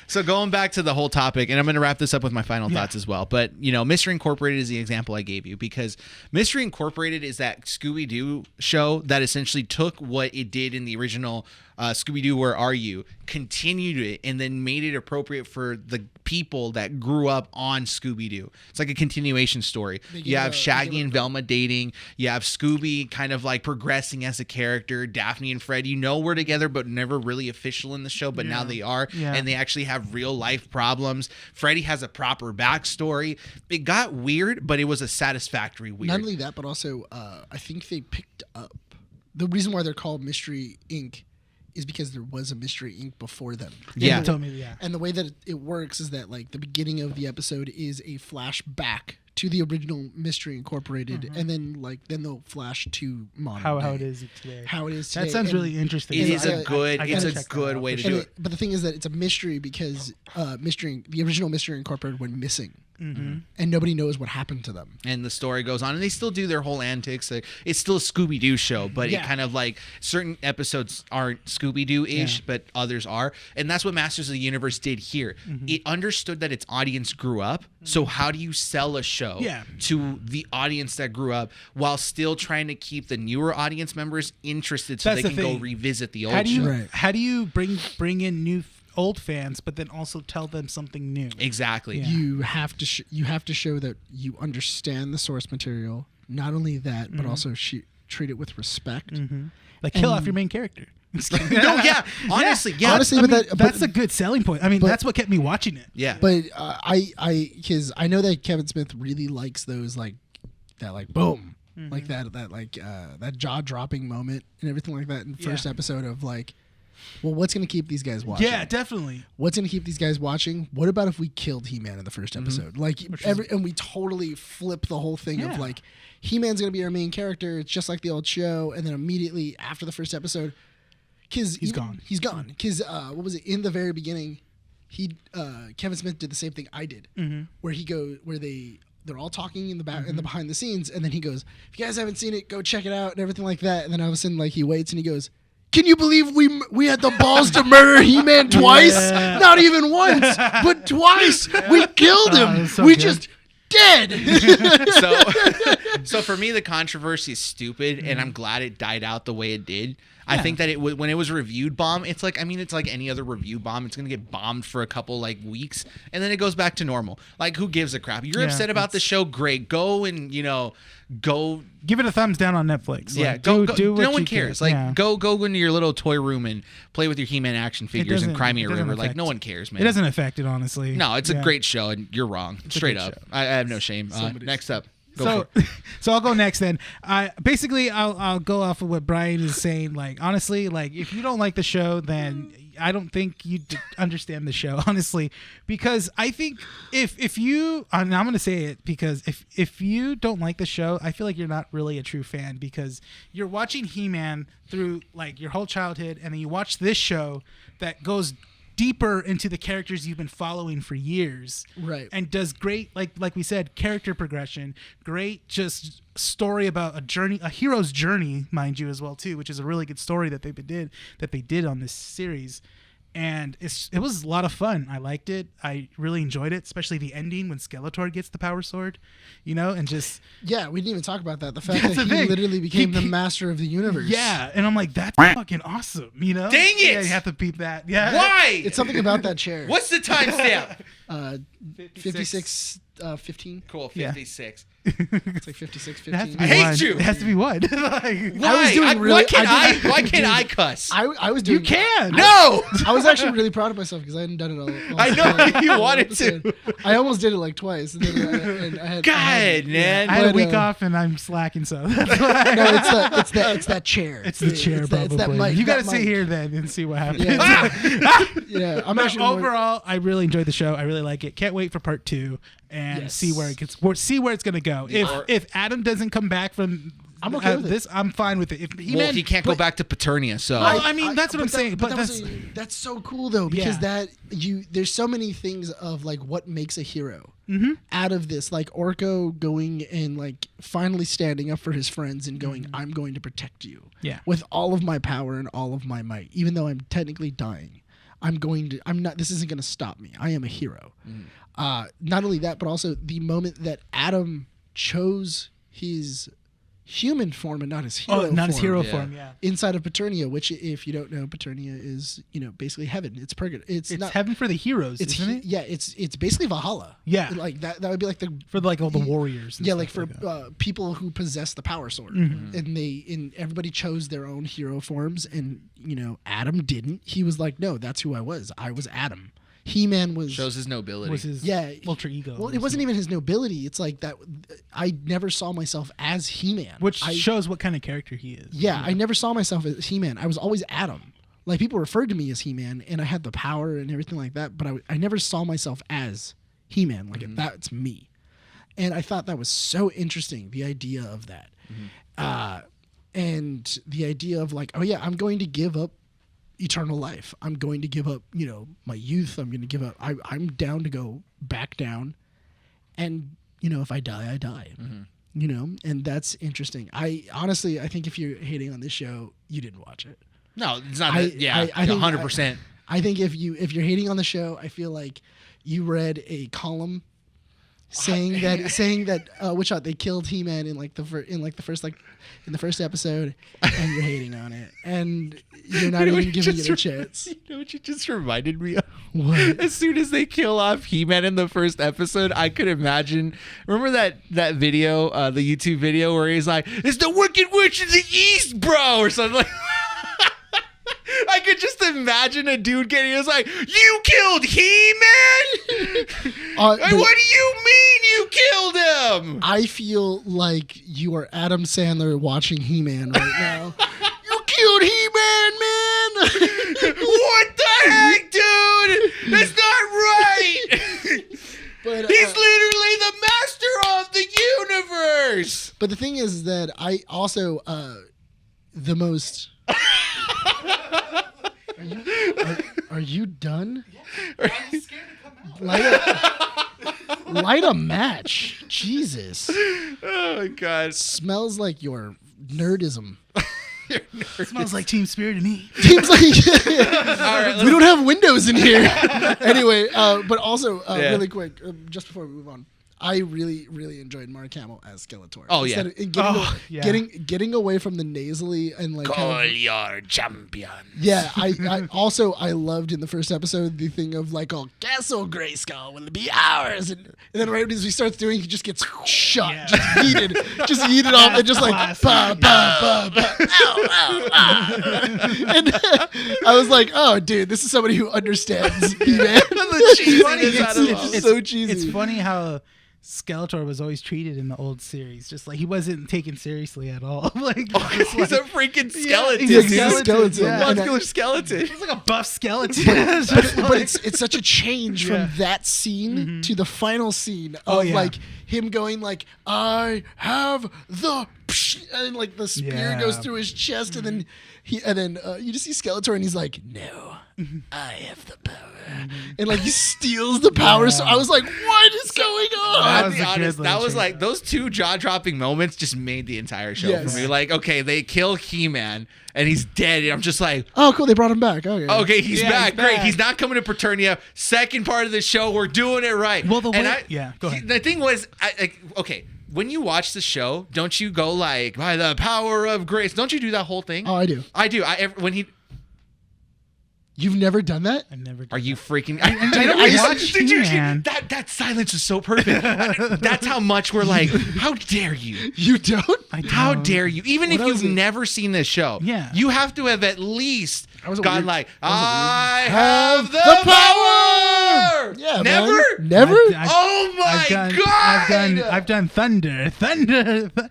So going back to the whole topic, and I'm going to wrap this up with my final thoughts as well. But Mystery Incorporated is the example I gave you, because Mystery Incorporated is that Scooby-Doo show that essentially took what it did in the original Scooby-Doo, Where Are You?, continued it, and then made it appropriate for the people that grew up on Scooby-Doo. It's like a continuation story. You have Shaggy and Velma dating. You have Scooby kind of like progressing as a character. Daphne and Fred, were together, but never really official in the show, but now they are. Yeah. And they actually have real life problems. Freddy has a proper backstory. It got weird, but it was a satisfactory weird. Not only that, but also I think they picked up the reason why they're called Mystery Inc. is because there was a Mystery Inc. before them. Yeah. You told me, yeah. And the way that it works is that like the beginning of the episode is a flashback to the original Mystery Incorporated, and then they'll flash to modern How day. it is today. How it is today. That sounds And really interesting. It is So a good I gotta it's a check that good out way for to sure. do it. But the thing is that it's a mystery because the original Mystery Incorporated went missing, and nobody knows what happened to them. And the story goes on, and they still do their whole antics. Like, it's still a Scooby-Doo show, but it kind of like certain episodes aren't Scooby-Doo-ish, but others are. And that's what Masters of the Universe did here. It understood that its audience grew up. So how do you sell a show to the audience that grew up while still trying to keep the newer audience members interested so That's they the can go thing. revisit the old How do you show? how do you bring in old fans, but then also tell them something new? Exactly. Yeah. You have to show that you understand the source material. Not only that, but also treat it with respect. Like kill off your main character. No, yeah. Honestly, yeah. Honestly, I but mean, that- that's a good selling point. I mean, that's what kept me watching it. Yeah. But because I know that Kevin Smith really likes those like boom, like that jaw dropping moment and everything like that in the first episode of like, well, what's gonna keep these guys watching? Yeah, definitely. What's gonna keep these guys watching? What about if we killed He-Man in the first episode? Like and we totally flip the whole thing of like He-Man's gonna be our main character. It's just like the old show, and then immediately after the first episode, because He's gone. He's gone. Because what was it in the very beginning? Kevin Smith did the same thing I did, where they're all talking in the back in the behind the scenes, and then he goes, "If you guys haven't seen it, go check it out," and everything like that. And then all of a sudden, like, he waits and he goes, "Can you believe we had the balls to murder He-Man twice? Yeah. Not even once, but twice. We killed him. So We good. just dead." So for me, the controversy is stupid, and I'm glad it died out the way it did. I think that when it was reviewed bomb, it's like any other review bomb. It's gonna get bombed for a couple like weeks, and then it goes back to normal. Like, who gives a crap? You're upset about the show, great. Go and go. Give it a thumbs down on Netflix. Yeah, Like, go. do what No one you cares. can. Like, Yeah. go into your little toy room and play with your He-Man action figures and doesn't- cry me a it doesn't river. Like, affect- no one cares, man. It doesn't affect it, honestly. No, it's a Yeah. great show, and you're wrong. Straight great up, show. I have no shame. Next up, go for it. So I'll go next then. I'll go off of what Brian is saying. Like, honestly, like, if you don't like the show, then I don't think you understand the show, honestly, because I think if you, and I'm gonna say it, because if you don't like the show, I feel like you're not really a true fan, because you're watching He-Man through like your whole childhood, and then you watch this show that goes deeper into the characters you've been following for years, Right. and does great, like we said, character progression, great just story about a hero's journey, mind you, as well too, which is a really good story that they did on this series. And it was a lot of fun. I liked it. I really enjoyed it, especially the ending when Skeletor gets the power sword, and just Yeah, we didn't even talk about that. The fact That's that the he thing. literally became the He- master of the universe. yeah. And I'm like, that's fucking awesome, Dang it! Yeah, you have to beep that. Yeah. Why? It's something about that chair. What's the timestamp? 56, 15. Cool, Yeah. 56. It's like 56, It has to 15. be I hate one. you. It has to be one. Like, Why? was doing really- why can't I did- why can't I cuss? I was you doing. can. No. I was actually really proud of myself because I hadn't done it all. I know, you wanted to. I almost did it like twice. And then I had. God, man. I had a But, week off and I'm slacking, so that's why. No, it's that chair. It's the chair, It's probably. that mic. You got to that sit mic. here then and see what happens. Yeah, yeah. I'm But actually overall, I really enjoyed the show. I really like it. Can't wait for part 2 and Yes. see where it's gonna go. If Adam doesn't come back from I'm okay with it. this, I'm fine with it. If Well, he can't go back to Paternia, so Well, I mean, that's what I'm saying. But that's so cool though, because Yeah. there's so many things of like what makes a hero Mm-hmm. out of this, like Orko going and like finally standing up for his friends and going, I'm going to protect you. Yeah. With all of my power and all of my might, even though I'm technically dying. This isn't going to stop me. I am a hero. Not only that, but also the moment that Adam chose his human form and not his hero form. not his hero Yeah. form. Yeah. Inside of Paternia, which if you don't know, Paternia is, basically heaven. It's purgatory. It's not heaven for the heroes, isn't it? Yeah, it's basically Valhalla. Yeah. Like that would be like the For like all the warriors. And yeah, stuff like for that. people who possess the power sword, Mm-hmm. and everybody chose their own hero forms, and Adam didn't. He was like, no, that's who I was. I was Adam. He-Man was shows his nobility. was his yeah, alter ego. Well, it wasn't even his nobility. It's like that. I never saw myself as He-Man, Which shows what kind of character he is. yeah, I never saw myself as He-Man. I was always Adam. Like people referred to me as He-Man, and I had the power and everything like that. But I never saw myself as He-Man. Like that's me, and I thought that was so interesting. The idea of that, and the idea of like, oh yeah, I'm going to give up eternal life. I'm going to give up, my youth. I'm going to give up. I'm down to go back down, and if I die, I die. And that's interesting. I think if you're hating on this show, you didn't watch it. No, it's not. I think 100%. I think if you're hating on the show, I feel like you read a column saying that which they killed He-Man in the first episode, and you're hating on it, and you're not even giving it a chance. You know what you just reminded me of? What? As soon as they kill off He-Man in the first episode, I could imagine. Remember that video, the YouTube video where he's like, "It's the Wicked Witch of the East, bro," or something like. I could just imagine a dude was like, "You killed He-Man? What do you mean you killed him?" I feel like you are Adam Sandler watching He-Man right now. You killed He-Man, man! What the heck, dude? That's not right. But, He's literally the master of the universe. But the thing is that I also Are you done? I'm scared to come out. Light a match. Jesus. Oh my God. Smells like your nerdism. It smells like Team Spirit to me. Seems like right, we don't have windows in here. Anyway, but also really quick, just before we move on, I really, really enjoyed Mark Hamill as Skeletor. Oh, yeah. Getting away from the nasally and like Call your champion. Yeah, I also I loved in the first episode the thing of like, oh, Castle Grayskull will be ours, and then right as he starts doing, he just gets shot, just yeeted off, and just like ba ba ba ba, ow ow ow. And I was like, oh, dude, this is somebody who understands He-Man. It's so cheesy. It's funny how Skeletor was always treated in the old series, just like he wasn't taken seriously at all. Like He's a freaking skeleton. He's a skeleton. Yeah. Muscular skeleton. He's like a buff skeleton. But it's such a change from that scene to the final scene of like him going like, I have the and like the spear goes through his chest, and then you just see Skeletor and he's like, no, I have the power, and like he steals the power. So I was like, what is going on? I'll be honest, that was like those two jaw-dropping moments just made the entire show for me. Like, okay, they kill He-Man and he's dead, and I'm just like, oh, cool, they brought him back. Okay, he's back. Great. He's not coming to Preternia. Second part of the show, we're doing it right. Well, go ahead. The thing was, okay, when you watch the show, don't you go like, by the power of grace? Don't you do that whole thing? Oh, I do. I do. You've never done that? I've never. Are you freaking? That silence is so perfect. That's how much we're like. How dare you? You don't? How dare you? Even if you've never seen this show, you have to have at least gone like, I have the power. Yeah, never, man. Never. Oh my God! I've done Thunder.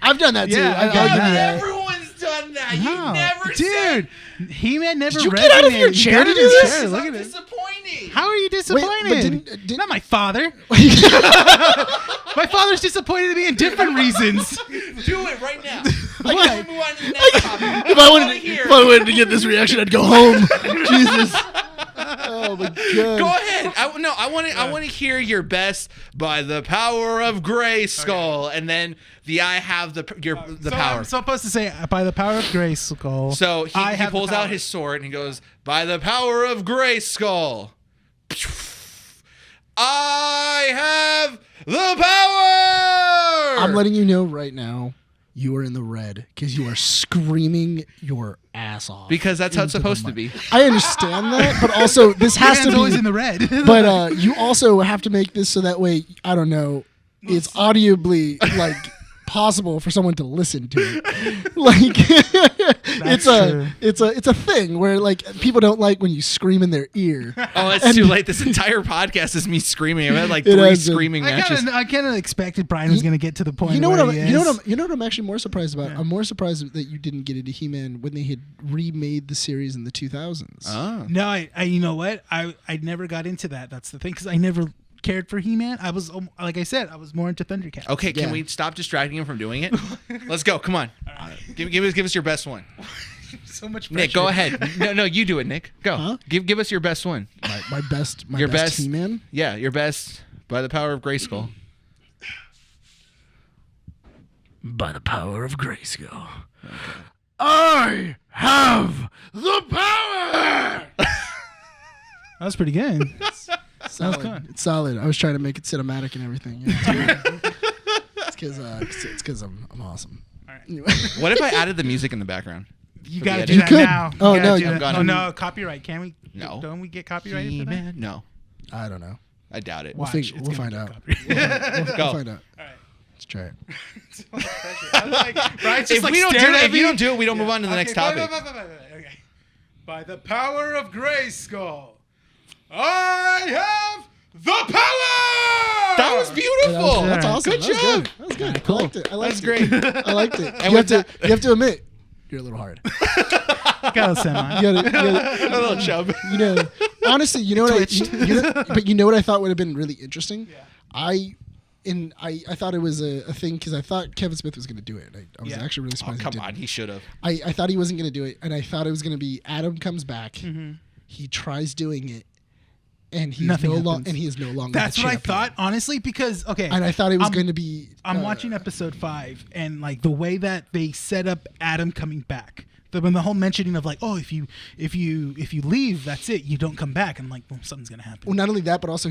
I've done that too. Yeah, I've done that. Everyone's done that. No, You never dude. He-Man never. Did you get out of your chair to do this? Look at it. Disappointing. How are you disappointed? But Not my father. My father's disappointed in me in different reasons. Do it right now. What? Move on to the next topic. If I wanted to get this reaction, I'd go home. Jesus. Oh my God. Go ahead. I want to hear your best by the power of Grayskull, and then I have the power. I'm supposed to say by the power of Grayskull. So he pulls out his sword and he goes, by the power of Grayskull, I have the power. I'm letting you know right now, you are in the red because you are screaming your ass off. Because that's how it's supposed to be. I understand that, but also this has to be always in the red. But you also have to make this so that way, I don't know, it's audibly like possible for someone to listen to it. Like it's a thing where like people don't like when you scream in their ear. Oh, it's too late. This entire podcast is me screaming. I've had like 3 screaming matches. I kind of expected Brian was going to get to the point. You know what I'm actually more surprised about? Yeah. I'm more surprised that you didn't get into He-Man when they had remade the series in the 2000s. Oh. No, I you know what? I never got into that. That's the thing, because I never cared for He-Man. I was, like I said, I was more into Thundercats. Okay, can we stop distracting him from doing it? Let's go. Come on. Right. Give us your best one. So much pressure. Nick, go ahead. No, you do it, Nick. Go. Huh? Give us your best one. My best He-Man? Yeah, your best by the power of Grayskull. By the power of Grayskull. Okay. I have the power! That was pretty good. Solid. It's solid. I was trying to make it cinematic and everything. Yeah, it's because I'm awesome. All right. Anyway. What if I added the music in the background? You gotta do that now. Oh no! No, copyright. Can we? No. Don't we get copyrighted for that? No. I don't know. I doubt it. We'll find out. We'll find out. All right. Let's try it. If you don't do it, we don't move on to the next topic. Okay. By the power of Grayskull, I have the power! That was beautiful. That's awesome. Good job. That was good. Cool. I liked it. That's great. I liked it. You have to admit, you're a little hard. Got a semi. You gotta, a little chub. You know, honestly, you know what but you know what I thought would have been really interesting? Yeah. I thought it was a thing because I thought Kevin Smith was going to do it. I was actually really surprised. Come on, he should have. I thought he wasn't going to do it, and I thought it was going to be Adam comes back. Mm-hmm. he tries doing it, and he's Nothing no happens. longer. And he is no longer. That's the what I champion. thought, honestly, because okay. And I thought it was going to be. I'm watching episode 5, and like the way that they set up Adam coming back. When the whole mentioning of like, oh, if you leave, that's it. You don't come back. I'm like, well, something's gonna happen. Well, not only that, but also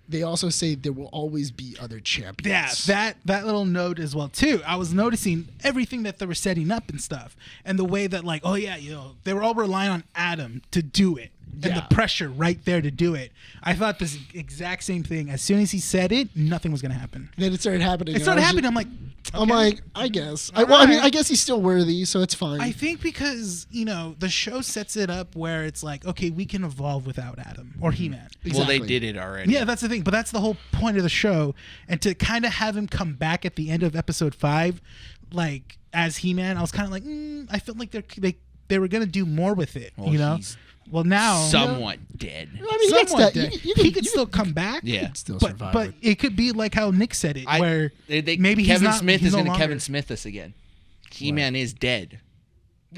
they also say there will always be other champions. Yeah, that little note as well too. I was noticing everything that they were setting up and stuff, and the way that like, oh yeah, they were all relying on Adam to do it, and the pressure right there to do it. I thought this exact same thing. As soon as he said it, nothing was gonna happen. Then it started happening. It started happening. I'm like, I guess. I mean, I guess he's still worthy, so it's fine. I think because the show sets it up where it's like, okay, we can evolve without Adam or He-Man. Exactly. Well, they did it already. Yeah, that's the thing. But that's the whole point of the show. And to kind of have him come back at the end of episode 5, like as He-Man, I was kind of like, I felt like they were gonna do more with it. Well, he's well now somewhat dead. I mean, somewhat dead. dead. He could still come back. Yeah, still but survive. but it could be like how Nick said it, where maybe Kevin he's Smith he's is no going to longer- Kevin Smith us again. He-Man is dead,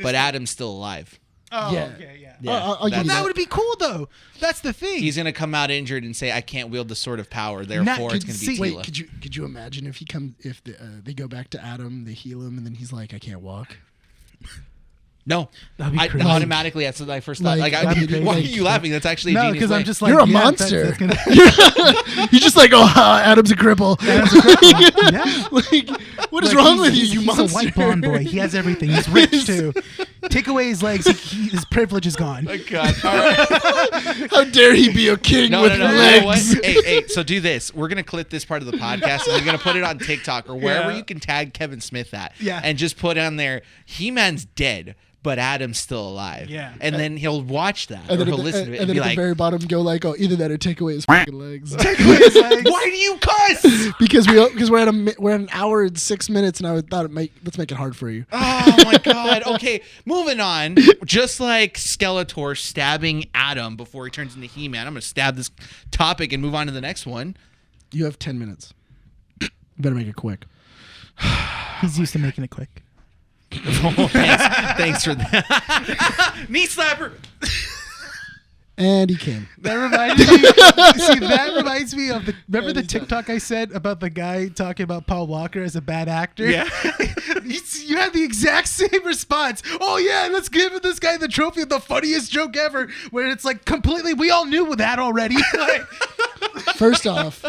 but Adam's still alive. Oh, Yeah. okay, yeah. Yeah, I'll give you That would be cool though. That's the thing. He's going to come out injured and say, "I can't wield the sword of power." Therefore, it's going to be see- Tila. Wait, could you imagine if they go back to Adam, they heal him, and then he's like, I can't walk. No, That'd be I crazy. automatically that's what I first thought. Like, Like, that'd be crazy. why are you laughing? That's actually a no, genius because I'm way. just like, You're a yeah, monster. That's gonna, You're just like, Adam's a cripple. yeah. Like, what is Like, wrong he's- with you, he's you a monster? white blonde boy. He has everything. He's rich too. Take away his legs, his privilege is gone. Oh, God. All right. How dare he be a king No, with no, no. You know what? legs? Hey, so do this. We're going to clip this part of the podcast and we're going to put it on TikTok or wherever Yeah. you can tag Kevin Smith at. Yeah. And just put on there, He-Man's dead, but Adam's still alive. Yeah. And then he'll watch that And or then, he'll at the, listen to it and and then be at the like, very bottom, go like, oh, either that or take away his fucking legs. Take away his legs. why do you cuss? because we're at an hour and 6 minutes, and I thought let's make it hard for you. Oh my God. Okay, moving on. Just like Skeletor stabbing Adam before he turns into He-Man, I'm going to stab this topic and move on to the next one. You have 10 minutes. You better make it quick. He's used to making it quick. Thanks for that. Knee slapper. And he came. That reminds me of remember the TikTok I said about the guy talking about Paul Walker as a bad actor? Yeah. You had the exact same response. Oh yeah, let's give this guy the trophy of the funniest joke ever. Where it's like completely, we all knew that already. Like, First off,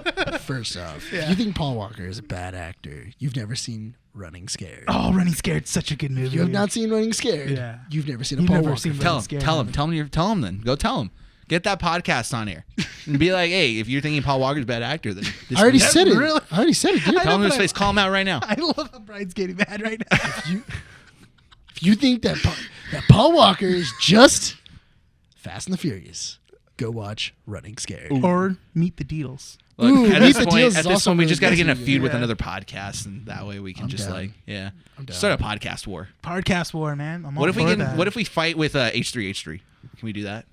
Yeah. you think Paul Walker is a bad actor. You've never seen Running Scared. oh, Running Scared, such a good movie. You have not seen Running Scared. Yeah. You've never seen a You've Paul never Walker seen film. Tell him. Scared Tell him. movie. Tell him then. Go tell him. Get that podcast on here and be like, hey, if you're thinking Paul Walker's a bad actor, then this I already movie- said it. really- I already said it, dude. I Tell him know, to his but face. Call him out right now. I love how Brian's getting mad right now. If you think that Paul Walker is just Fast and the Furious, go watch Running Scared. Or Meet the Deedles. Look, Ooh, at Meet this the point, Deals at is this also point, we really just got to good. get in a feud with Yeah. another podcast, and that way we can I'm just down. like, yeah, I'm down. start a podcast war. Podcast war, man. I'm all What if we for can? that. What if we fight with H3H3? Can we do that?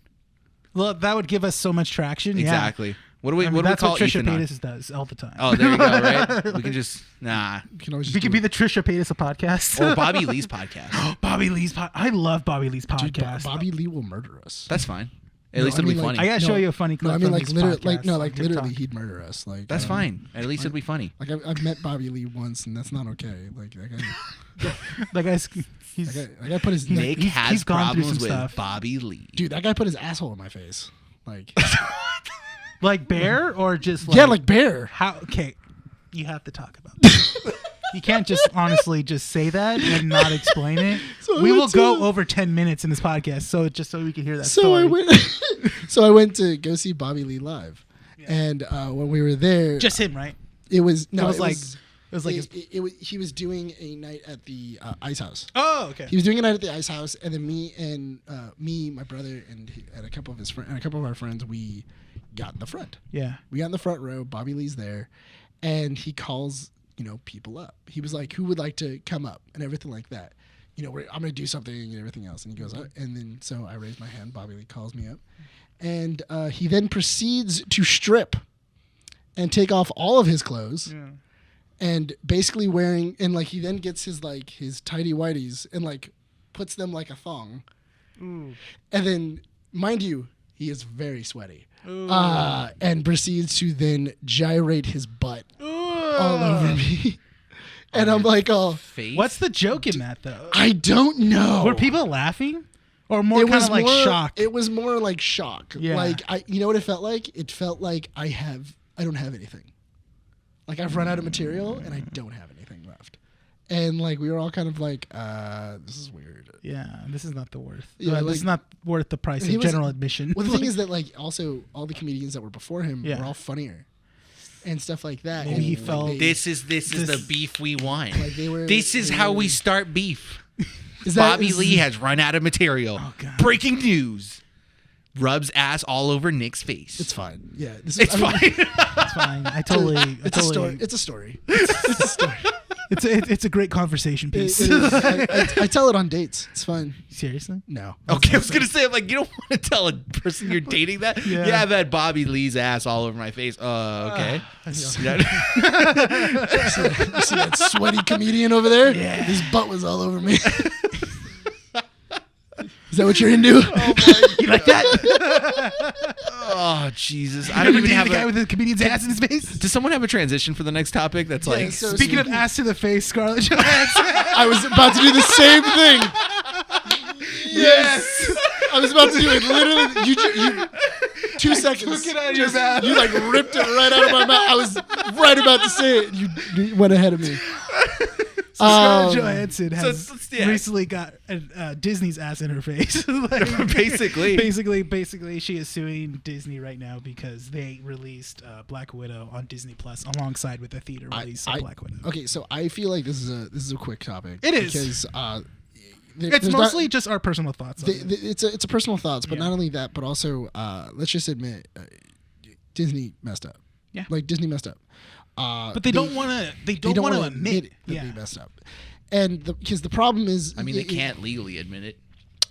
Well, that would give us so much traction. Exactly. What do Yeah. we? I mean, what do we that's call what Trisha Ethan on? Paytas does all the time. Oh, there you go. Right? We can just You can always just We could do be the Trisha Paytas of podcasts. or Bobby Lee's podcast. Bobby Lee's I love Bobby Lee's Dude, podcast. Bobby Lee will murder us. That's fine. At No, least I it'll be mean, like, funny. I gotta show you a funny clip. No, I mean from like his literally, podcast on literally, TikTok. he'd murder us. Like That's fine. At least it'll be funny. Like I've met Bobby Lee once, and that's not okay. Like that guy, That guy's he's that guy put his Nick he's has gone through problems some with stuff. Bobby Lee. dude. That guy put his asshole in my face. Like like Bear or just like yeah, like Bear. how? Okay, you have to talk about this. You can't just honestly just say that and not explain it. So I We went will to- go over 10 minutes in this podcast, so just so we can hear that So story. I went. So I went to go see Bobby Lee live, and when we were there, Just him, right? it was It was like his, he was doing a night at the Ice House. oh, okay. He was doing a night at the Ice House, and then my brother, and a couple of his friends, and a couple of our friends, we got in the front. Yeah. We got in the front row. Bobby Lee's there, and he calls people up. He was like, "Who would like to come up?" and everything like that. I'm going to do something and everything else. And he goes, and then so I raise my hand. Bobby Lee calls me up, and he then proceeds to strip and take off all of his clothes. Yeah. And basically wearing, and like he then gets his tidy whities and like puts them like a thong, Ooh. and then mind you, he is very sweaty. And proceeds to then gyrate his butt all over me. And I'm like, face? What's the joke in that, though? I don't know. Were people laughing? Or more kind of like shock? It was more like shock. Yeah. Like, you know what it felt like? It felt like I don't have anything. Like, I've run out of material and I don't have anything left. And like, we were all kind of like, this is weird. Yeah, this is not the worth. Yeah, this is not worth the price of general admission. Well, the thing is that like also all the comedians that were before him Yeah. were all funnier and stuff like that. Maybe and he like, felt This is the beef we want. like they were. This is they how were- we start beef. Is that- Bobby is- Lee has run out of material. Oh, God. Breaking news. Rubs ass all over Nick's face. It's fine. Yeah, It's fine. It's fine. I totally. It's a story. It's a story. It's a story. It's a great conversation It piece. is. I tell it on dates. It's fun. Seriously? No. Okay, I was gonna say, like, you don't want to tell a person you're dating that. Yeah. I've had Bobby Lee's ass all over my face. Okay. You see that sweaty comedian over there? Yeah. His butt was all over me. Is that what you're into? You like that? Oh Jesus! I I don't don't even have the guy a. with the comedian's ass in his face. Does someone have a transition for the next topic? That's Yeah, like. so- Speaking of ass to the face, Scarlett Johansson. I was about to do the same thing. Yes. I was about to do it. Literally, you 2 seconds. took it out of your mouth. You like ripped it right out of my mouth. I was right about to say it. You went ahead of me. Scarlett Johansson has yeah. recently got Disney's ass in her face. Like, Basically. basically, she is suing Disney right now because they released Black Widow on Disney Plus alongside with the theater release of Black Widow. Okay, so I feel like this is a quick topic. It is. because It's mostly just our personal thoughts. On it. it's a personal thoughts, but Yeah. not only that, but also let's just admit Disney messed up. Yeah. Like Disney messed up. But they don't want to. They don't want to admit that yeah. they messed up. And because the problem is, I mean, they can't legally admit it.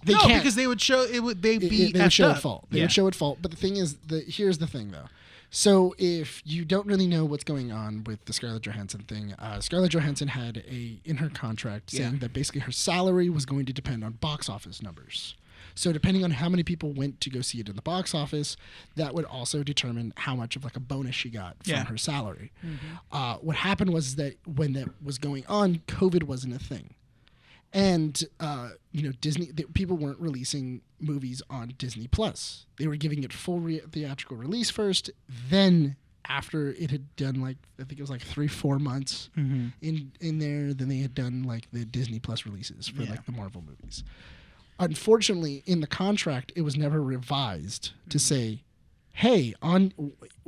They no, can't. because they would show it. Would they be? They would show effed at fault. up. They would show at fault. But the thing is, here's the thing though. So if you don't really know what's going on with the Scarlett Johansson thing, Scarlett Johansson had in her contract saying that basically her salary was going to depend on box office numbers. So depending on how many people went to go see it in the box office, that would also determine how much of like a bonus she got from her salary. Mm-hmm. What happened was that when that was going on, COVID wasn't a thing. And Disney people weren't releasing movies on Disney Plus. They were giving it full theatrical release first. Then after it had done like I think it was like 3-4 months in there, then they had done like the Disney Plus releases for like the Marvel movies. Unfortunately, in the contract, it was never revised to say, "Hey, on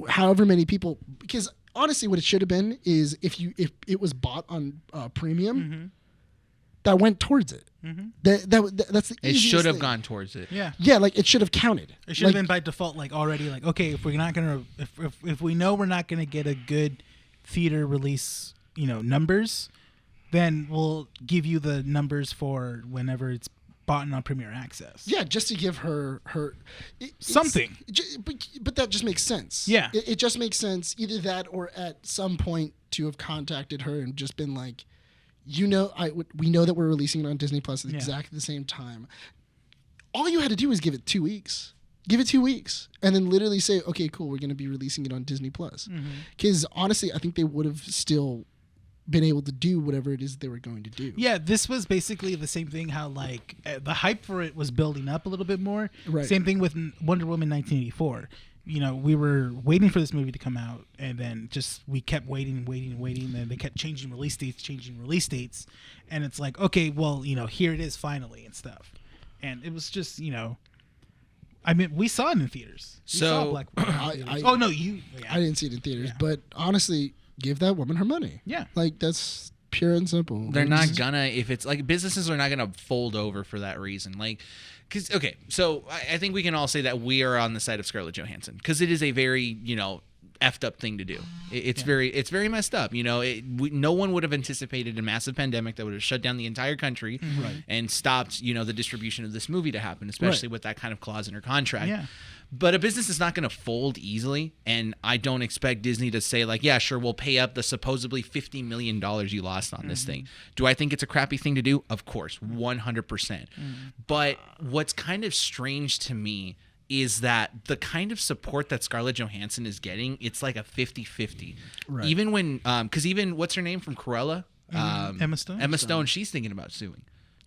however many people." Because honestly, what it should have been is if it was bought on premium. That went towards it. That's the It easiest should have thing. gone towards it. Yeah. Like it should have counted. It should have been by default, like already, like okay, if we're not gonna, if we know we're not gonna get a good theater release, numbers, then we'll give you the numbers for whenever it's bought on Premier Access. Yeah, just to give her Something. But that just makes sense. Yeah. It just makes sense. Either that or at some point to have contacted her and just been like, we know that we're releasing it on Disney Plus at exactly the same time. All you had to do was give it 2 weeks. Give it 2 weeks. And then literally say, okay, cool, we're going to be releasing it on Disney Plus. Because honestly, I think they would have still been able to do whatever it is they were going to do. Yeah, this was basically the same thing. How like the hype for it was building up a little bit more. Right. Same thing with Wonder Woman 1984. We were waiting for this movie to come out, and then we kept waiting, and they kept changing release dates, and it's like, okay, well, here it is finally and stuff, and it was just, I mean, we saw it in theaters. We saw Black Widow in theaters. Oh no, you? Yeah. I didn't see it in theaters, but honestly, give that woman her money. Yeah, like that's pure and simple. They're not gonna, if it's like businesses are not gonna fold over for that reason. Like, because okay, so I think we can all say that we are on the side of Scarlett Johansson because it is a very effed up thing to do. It's very messed up. You know, no one would have anticipated a massive pandemic that would have shut down the entire country and stopped, you know, the distribution of this movie to happen, especially with that kind of clause in her contract. Yeah. But a business is not going to fold easily, and I don't expect Disney to say, like, yeah, sure, we'll pay up the supposedly $50 million you lost on this thing. Do I think it's a crappy thing to do? Of course, 100%. But what's kind of strange to me is that the kind of support that Scarlett Johansson is getting, it's like a 50-50. Right. Even when, because even, what's her name from Cruella? Emma Stone? Emma Stone, she's thinking about suing.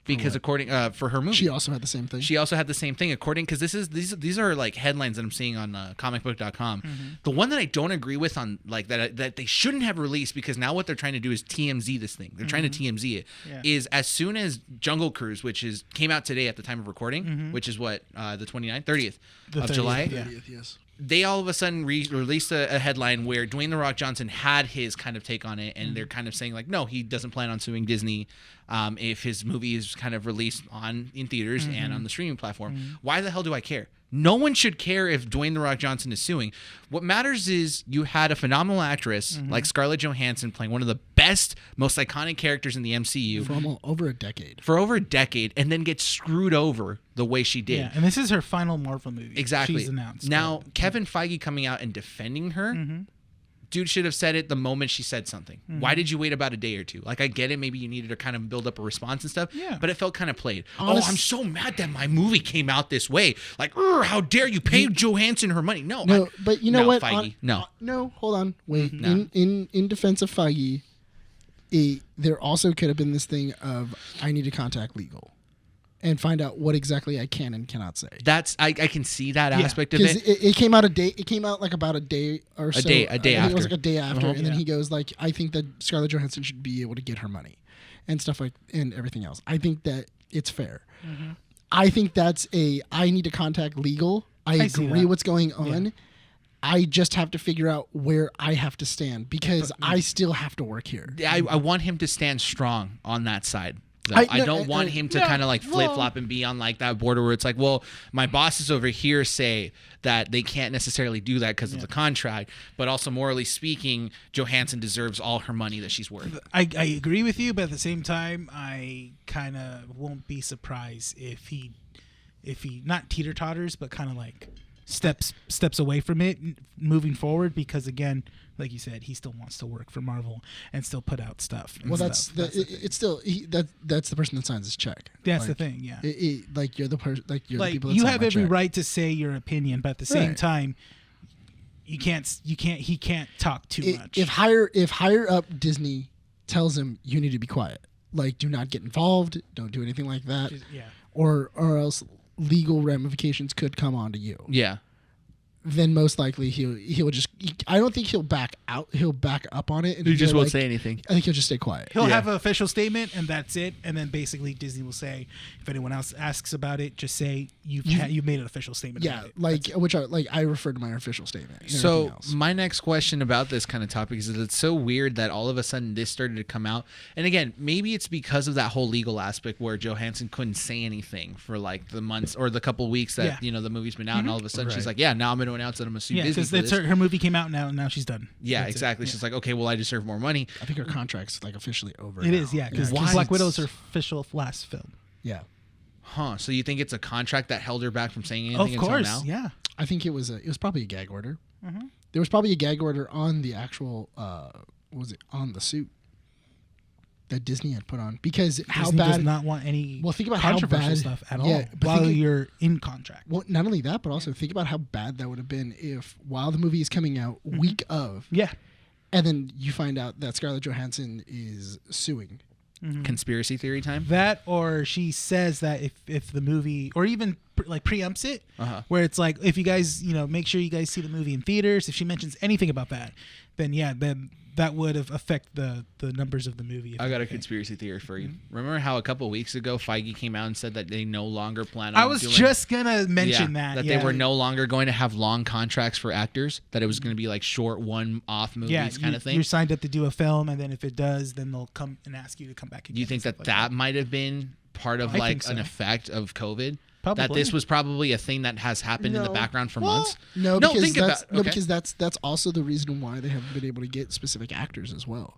Because according for her movie, she also had the same thing. According, because these are like headlines that I'm seeing on comicbook.com. The one that I don't agree with on like that they shouldn't have released, because now what they're trying to do is TMZ this thing. They're trying to TMZ it. Is as soon as Jungle Cruise, which came out today at the time of recording, which is what the 30th of July. 30th, yes. They all of a sudden released a headline where Dwayne The Rock Johnson had his kind of take on it, and they're kind of saying like, no, he doesn't plan on suing Disney if his movie is kind of released in theaters and on the streaming platform. Why the hell do I care? No one should care if Dwayne The Rock Johnson is suing. What matters is you had a phenomenal actress like Scarlett Johansson playing one of the best, most iconic characters in the MCU for over a decade. And then get screwed over the way she did. Yeah, and this is her final Marvel movie. Exactly. She's announced. Now, Kevin Feige coming out and defending her, dude should have said it the moment she said something. Why did you wait about a day or two? Like, I get it. Maybe you needed to kind of build up a response and stuff. Yeah. But it felt kind of played. I'm so mad that my movie came out this way. Like, how dare you pay Johansson her money? No, but you know what? Feige, no, hold on. Wait. In defense of Feige, there also could have been this thing of, I need to contact legal and find out what exactly I can and cannot say. That's I can see that aspect of it. It came out It came out like about a day or so. A day after. It was like a day after, and then he goes like, I think that Scarlett Johansson should be able to get her money, and stuff like, and everything else. I think that it's fair. I think that's I need to contact legal. I agree what's going on. Yeah. I just have to figure out where I have to stand, because I still have to work here. I want him to stand strong on that side. I don't want him to kind of like flip-flop and be on like that border where it's like, well, my bosses over here say that they can't necessarily do that because of the contract, but also morally speaking, Johansson deserves all her money that she's worth. I agree with you, but at the same time, I kind of won't be surprised if he not teeter-totters, but kind of like steps away from it moving forward, because again, like you said, he still wants to work for Marvel and still put out stuff. Well, that's the person that signs his check. That's the thing, yeah. Like you're the person, like you're like the people that you sign have my every check. right to say your opinion, but at the same time, he can't talk too much. If higher up Disney tells him, you need to be quiet, like do not get involved, don't do anything like that, or else legal ramifications could come onto you. Yeah. Then most likely he'll just. I don't think he'll back out. He'll back up on it. And he just won't say anything. I think he'll just stay quiet. He'll have an official statement, and that's it. And then basically Disney will say, if anyone else asks about it, just say you've made an official statement. Yeah, about it. I refer to my official statement. So my next question about this kind of topic is that it's so weird that all of a sudden this started to come out. And again, maybe it's because of that whole legal aspect where Johansson couldn't say anything for like the months or the couple weeks that the movie's been out, and all of a sudden she's like, now I'm going to announce that I'm going to sue Disney for this. Her movie came out now she's done. Yeah, that's exactly. She's like, okay, well, I deserve more money. I think her contract's like officially over. It is, yeah, because Black Widow's her official last film. Yeah. Huh. So you think it's a contract that held her back from saying anything until now? Of course, yeah. I think it was probably a gag order. There was probably a gag order on the actual on the suit that Disney had put on, because how Disney bad does not want any think about controversial how bad stuff at all while you're in contract. Well, not only that, but also think about how bad that would have been if while the movie is coming out, week of, and then you find out that Scarlett Johansson is suing. Conspiracy theory time. That, or she says that if the movie, or even like preempts it, where it's like, if you guys make sure you guys see the movie in theaters. If she mentions anything about that, then that would have affect the numbers of the movie. I got a conspiracy theory for you. Remember how a couple weeks ago Feige came out and said that they no longer plan on I was just going to mention that. They were no longer going to have long contracts for actors, that it was going to be like short one-off movies kind of thing. You're signed up to do a film, and then if it does, then they'll come and ask you to come back again. Do you think that might have been part of like an effect of COVID? Probably. That this was probably a thing that has happened in the background for months? No, No, because think that's, about- okay. because that's also the reason why they haven't been able to get specific actors as well.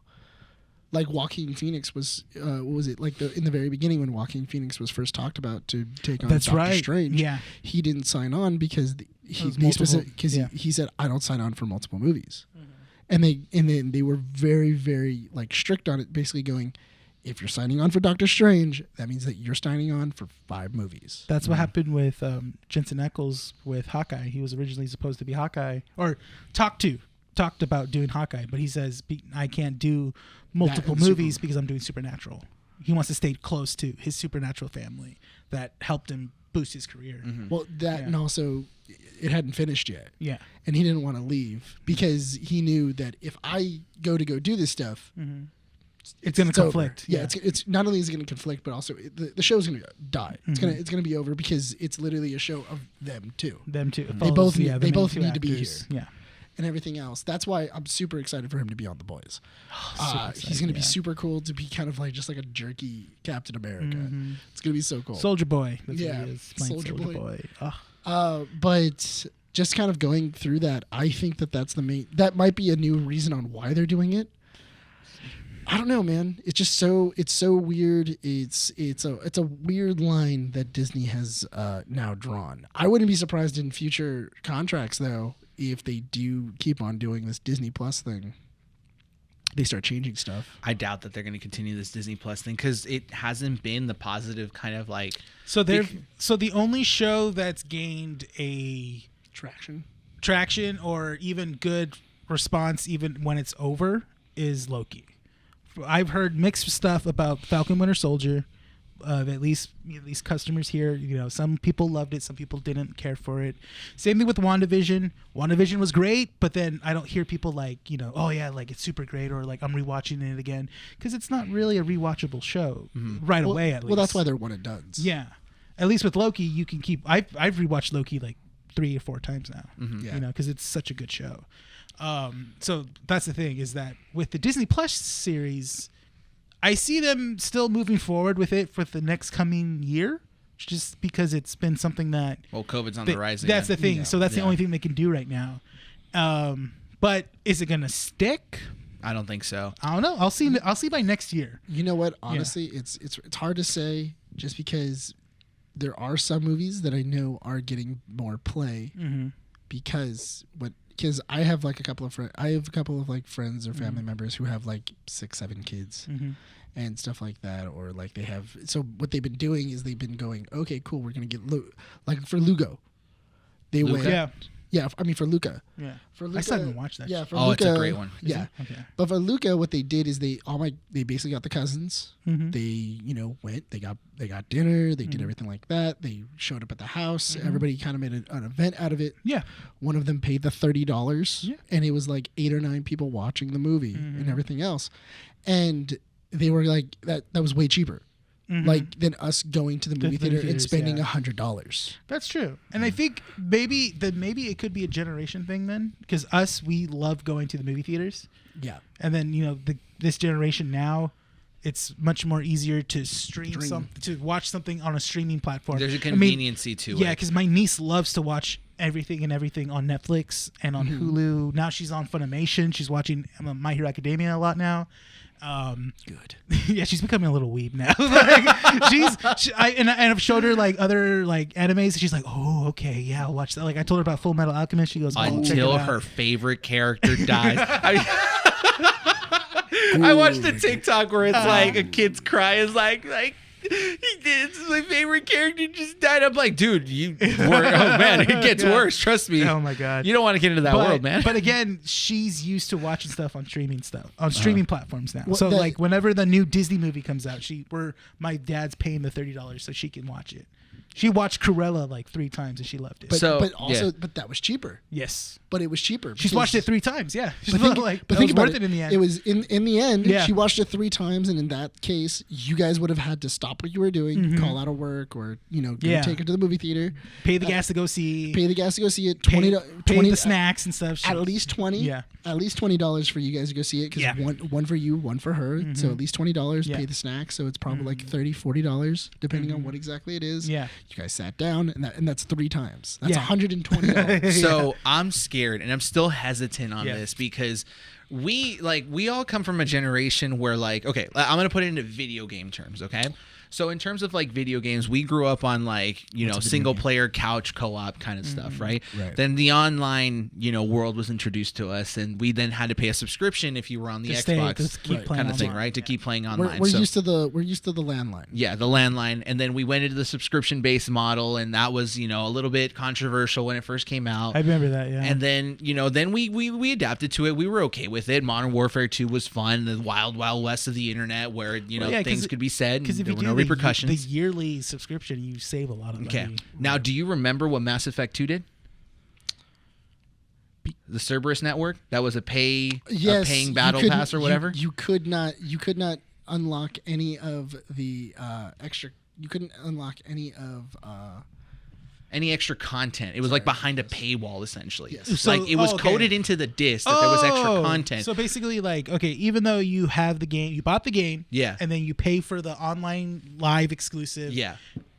Like Joaquin Phoenix was, what was it like in the very beginning when Joaquin Phoenix was first talked about to take on That's Doctor right. Strange? Yeah. he didn't sign on because he said I don't sign on for multiple movies, and then they were very very like strict on it, basically going, if you're signing on for Doctor Strange, that means that you're signing on for 5 movies. That's what happened with Jensen Ackles with Hawkeye. He was originally supposed to be Hawkeye, or talked about doing Hawkeye, but he says I can't do multiple movies because I'm doing Supernatural. He wants to stay close to his Supernatural family that helped him boost his career. Well, and also it hadn't finished yet. Yeah. And he didn't want to leave because he knew that if I go do this stuff, It's going to conflict. Over. Yeah, it's not only is it going to conflict, but also the show's going to die. It's going to be over because it's literally a show of them too. Them too. They both need to be here. Yeah. And everything else. That's why I'm super excited for him to be on The Boys. He's going to be super cool to be kind of like just like a jerky Captain America. It's going to be so cool. Soldier Boy. That's Yeah, what he is. Playing Soldier Boy. But just kind of going through that, I think that's that might be a new reason on why they're doing it. I don't know, man. It's just so weird. It's a weird line that Disney has now drawn. I wouldn't be surprised in future contracts though if they do keep on doing this Disney Plus thing. They start changing stuff. I doubt that they're going to continue this Disney Plus thing because it hasn't been the positive kind of like. So the only show that's gained a traction or even good response even when it's over is Loki. I've heard mixed stuff about Falcon Winter Soldier. At least customers here, some people loved it, some people didn't care for it. Same thing with WandaVision. WandaVision was great, but then I don't hear people like, oh yeah, like it's super great, or like I'm rewatching it again, because it's not really a rewatchable show away. At least. Well, that's why they're one and dones. Yeah, at least with Loki, you can keep. I've rewatched Loki like 3 or 4 times now. Because it's such a good show. So that's the thing, is that with the Disney Plus series, I see them still moving forward with it for the next coming year, just because it's been something that... Well, COVID's on the rise again. That's the thing. So that's the only thing they can do right now. But is it going to stick? I don't think so. I don't know. I'll see by next year. You know what? Honestly, it's hard to say, just because there are some movies that I know are getting more play because I have like a couple of friends or family members who have like 6-7 kids and stuff like that, or like they have. So what they've been doing is they've been going, okay, cool, we're gonna get like for Lugo, they went. Yeah, I mean for Luca. Yeah. For Luca, I still haven't watched that. Yeah, for Luca, Luca, it's a great one. Yeah. Okay. But for Luca, what they did is they basically got the cousins. Mm-hmm. They went, they got dinner, they did everything like that. They showed up at the house. Everybody kind of made an event out of it. Yeah. One of them paid the $30, and it was like 8 or 9 people watching the movie and everything else. And they were like, that was way cheaper. Like than us going to the movie theater and spending $100. That's true, and I think maybe it could be a generation thing then, because we love going to the movie theaters. Yeah, and then this generation now, it's much more easier to to watch something on a streaming platform. There's a conveniency to it. Yeah, because my niece loves to watch everything on Netflix and on Hulu. Now she's on Funimation. She's watching My Hero Academia a lot now. Good. Yeah, she's becoming a little weeb now. I've showed her like other like animes, and she's like, "Oh, okay, yeah, I'll watch that." Like I told her about Full Metal Alchemist. She goes, until her favorite character dies. I watched the TikTok where it's like a kid's cry is like it's my favorite character just died. I'm like, dude, oh man, it gets worse. Trust me. Oh my god, you don't want to get into that world, man. But again, she's used to watching stuff on streaming platforms now. Well, so like whenever the new Disney movie comes out, my dad's paying the $30 so she can watch it. She watched Cruella like 3 times and she loved it. But that was cheaper. Yes. But it was cheaper. She's watched it 3 times. Yeah. But think about it in the end. It was in the end. Yeah. She watched it 3 times, and in that case, you guys would have had to stop what you were doing, call out of work, or take her to the movie theater, pay the gas to go see. Pay the gas to go see it. $20 pay 20 the snacks and stuff. At least 20. Yeah. At least $20 for you guys to go see it because one for you, one for her. So at least $20. Pay the snacks. So it's probably like $30-$40 depending on what exactly it is. Yeah. You guys sat down and that's 3 times. That's $120. So I'm scared and I'm still hesitant on this because we all come from a generation where like, okay, I'm going to put it into video game terms. Okay. So in terms of like video games, we grew up on like, single player couch co-op kind of stuff, right? Then the online, world was introduced to us and we then had to pay a subscription if you were on the Xbox kind of thing, right? To keep playing online. We're used to the landline. Yeah, the landline. And then we went into the subscription based model and that was, a little bit controversial when it first came out. I remember that, yeah. And then, then we adapted to it. We were okay with it. Modern Warfare 2 was fun. The wild west of the internet where, things could be said and there were no repercussions. The yearly subscription, you save a lot of money. Okay. Now, do you remember what Mass Effect 2 did? The Cerberus network? That was a paying battle pass or whatever? You could not unlock any of the extra. You couldn't unlock any of any extra content. It was like behind a paywall, essentially. Yes. So, like it was coded into the disc that there was extra content. So basically, like, okay, even though you have the game, you bought the game, and then you pay for the online live exclusive,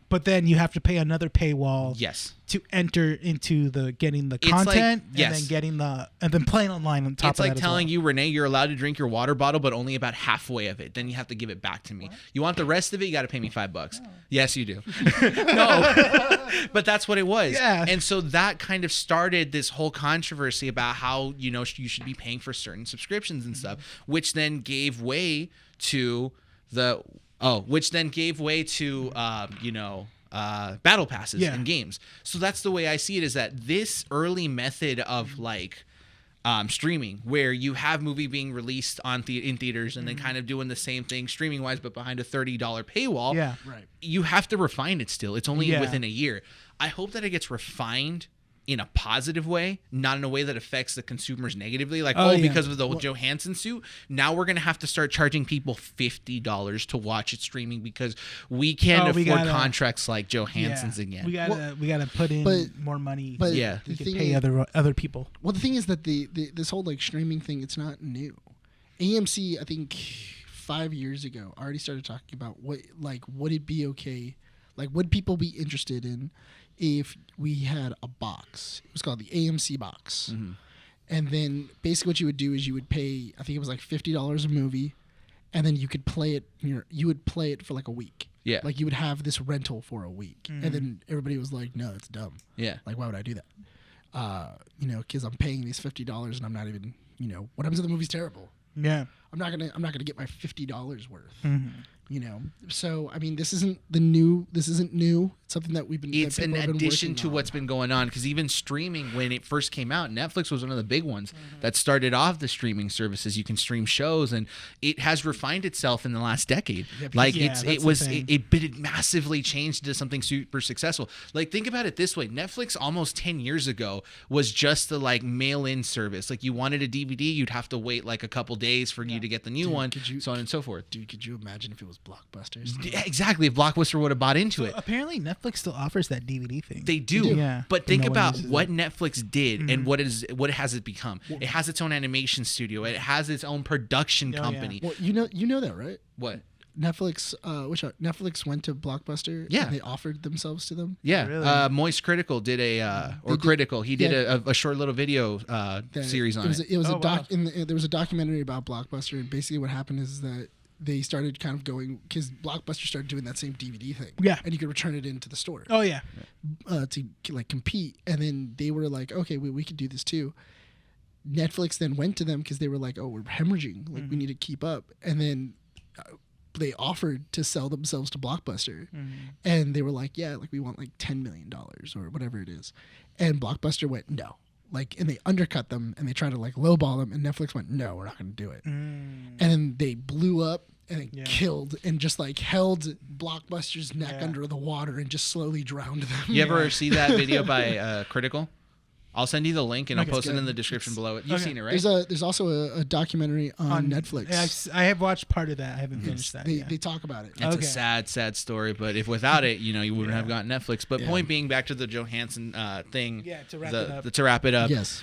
but then you have to pay another paywall, to enter into getting the content, and then playing online on top of that. It's like telling you, Rene, you're allowed to drink your water bottle, but only about halfway of it. Then you have to give it back to me. What? You want the rest of it? You got to pay me $5. Oh. Yes, you do. No, but that's what it was. Yeah. And so that kind of started this whole controversy about how you should be paying for certain subscriptions and stuff, which then gave way to battle passes in games. So that's the way I see it, is that this early method of like streaming, where you have movie being released in theaters and then kind of doing the same thing streaming wise but behind a $30 paywall, you have to refine it still. It's only within a year. I hope that it gets refined in a positive way, not in a way that affects the consumers negatively. Like, because of the Johansson suit, now we're going to have to start charging people $50 to watch it streaming because we can't afford contracts like Johansson's again. We gotta put in more money. But we can pay other people. Well, the thing is that this whole like streaming thing, it's not new. AMC, I think 5 years ago, already started talking about would it be okay? Like, would people be interested in if we had a box? It was called the AMC box. Mm-hmm. And then basically what you would do is you would pay, I think it was like $50 a movie, and then you could play it. You would play it for like a week. Yeah. Like you would have this rental for a week. Mm-hmm. And then everybody was like, no, it's dumb. Yeah. Like, why would I do that? Because I'm paying these $50 and I'm not even, what happens if the movie's terrible? Yeah. I'm not gonna get my $50 worth. Mm-hmm. So I mean, this isn't new. It's something that we've been. It's an addition to what's been going on, because even streaming, when it first came out, Netflix was one of the big ones that started off the streaming services. You can stream shows, and it has refined itself in the last decade. It massively changed to something super successful. Like, think about it this way: Netflix almost 10 years ago was just the like mail-in service. Like, you wanted a DVD, you'd have to wait like a couple days for you to get the new one, so on and so forth. Dude, could you imagine if it was Blockbusters? Yeah, exactly. If Blockbuster would have bought into it. Apparently, Netflix still offers that DVD thing. They do. Yeah. But think about what Netflix did and what has it become. It has its own animation studio. It has its own production company. Well, you know that, right? What? Netflix, Netflix went to Blockbuster. Yeah. And they offered themselves to them. Yeah. Really? Moist Critical did He did a short little video series on it. There was a documentary about Blockbuster, and basically what happened is that they started kind of going, because Blockbuster started doing that same DVD thing. Yeah. And you could return it into the store. Oh, yeah. To like compete. And then they were like, okay, we could do this too. Netflix then went to them because they were like, oh, we're hemorrhaging. Like, we need to keep up. And then they offered to sell themselves to Blockbuster. And they were like, yeah, like we want like $10 million or whatever it is. And Blockbuster went, no. Like, and they undercut them and they tried to like lowball them, and Netflix went, no, we're not going to do it. And then they blew up and killed and just like held Blockbuster's neck under the water and just slowly drowned them. You ever see that video by Critical? I'll send you the link and Okay, I'll post it good. in the description below it. You've Okay. seen it, right? There's also a documentary on Netflix. I have watched part of that. I haven't finished that. They talk about it. It's Okay. a sad story, but if without it, you wouldn't have gotten Netflix. But point being, back to the Johansson thing. Yeah, to wrap it up. To wrap it up. Yes.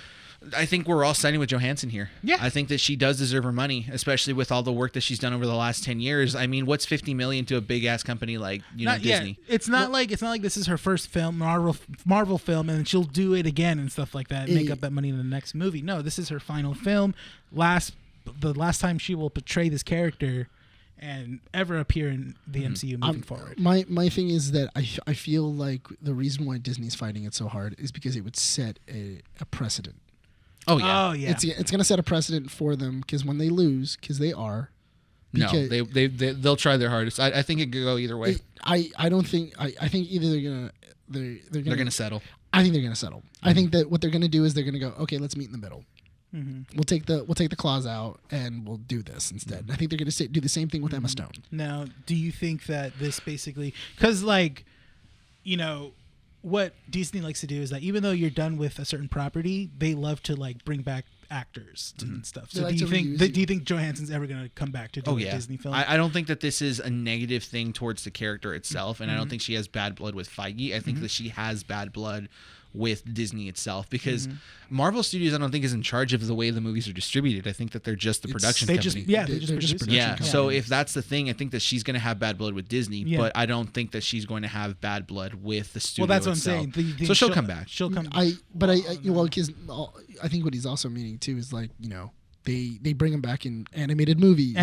I think we're all siding with Johansson here. Yeah. I think that she does deserve her money, especially with all the work that she's done over the last 10 years. I mean, what's $50 million to a big ass company like Disney? It's not like this is her first film, Marvel film, and she'll do it again and stuff like that, and make up that money in the next movie. No, this is her final film. The last time she will portray this character and ever appear in the MCU moving forward. My thing is that I feel like the reason why Disney's fighting it so hard is because it would set a precedent. Oh yeah. Oh yeah. It's going to set a precedent for them because when they lose, because they are. No, they'll try their hardest. I think it could go either way. I don't think I think either they're gonna settle. I think they're gonna settle. I think that what they're gonna do is they're gonna go, okay, let's meet in the middle. Mm-hmm. We'll take the clause out and we'll do this instead. I think they're gonna do the same thing with Emma Stone. Now, do you think that this basically, because what Disney likes to do is that even though you're done with a certain property, they love to bring back actors and stuff. So do you think Johansson's ever going to come back to do a Disney film? I don't think that this is a negative thing towards the character itself, and I don't think she has bad blood with Feige. I think that she has bad blood with Disney itself, because Marvel Studios, I don't think, is in charge of the way the movies are distributed. I think that they're just the production company. They're just production company. So if that's the thing, I think that she's going to have bad blood with Disney, but I don't think that she's going to have bad blood with the studio. Well, that's itself. what I'm saying. So she'll come back. She'll come. Because I think what he's also meaning too is they bring him back in animated movies.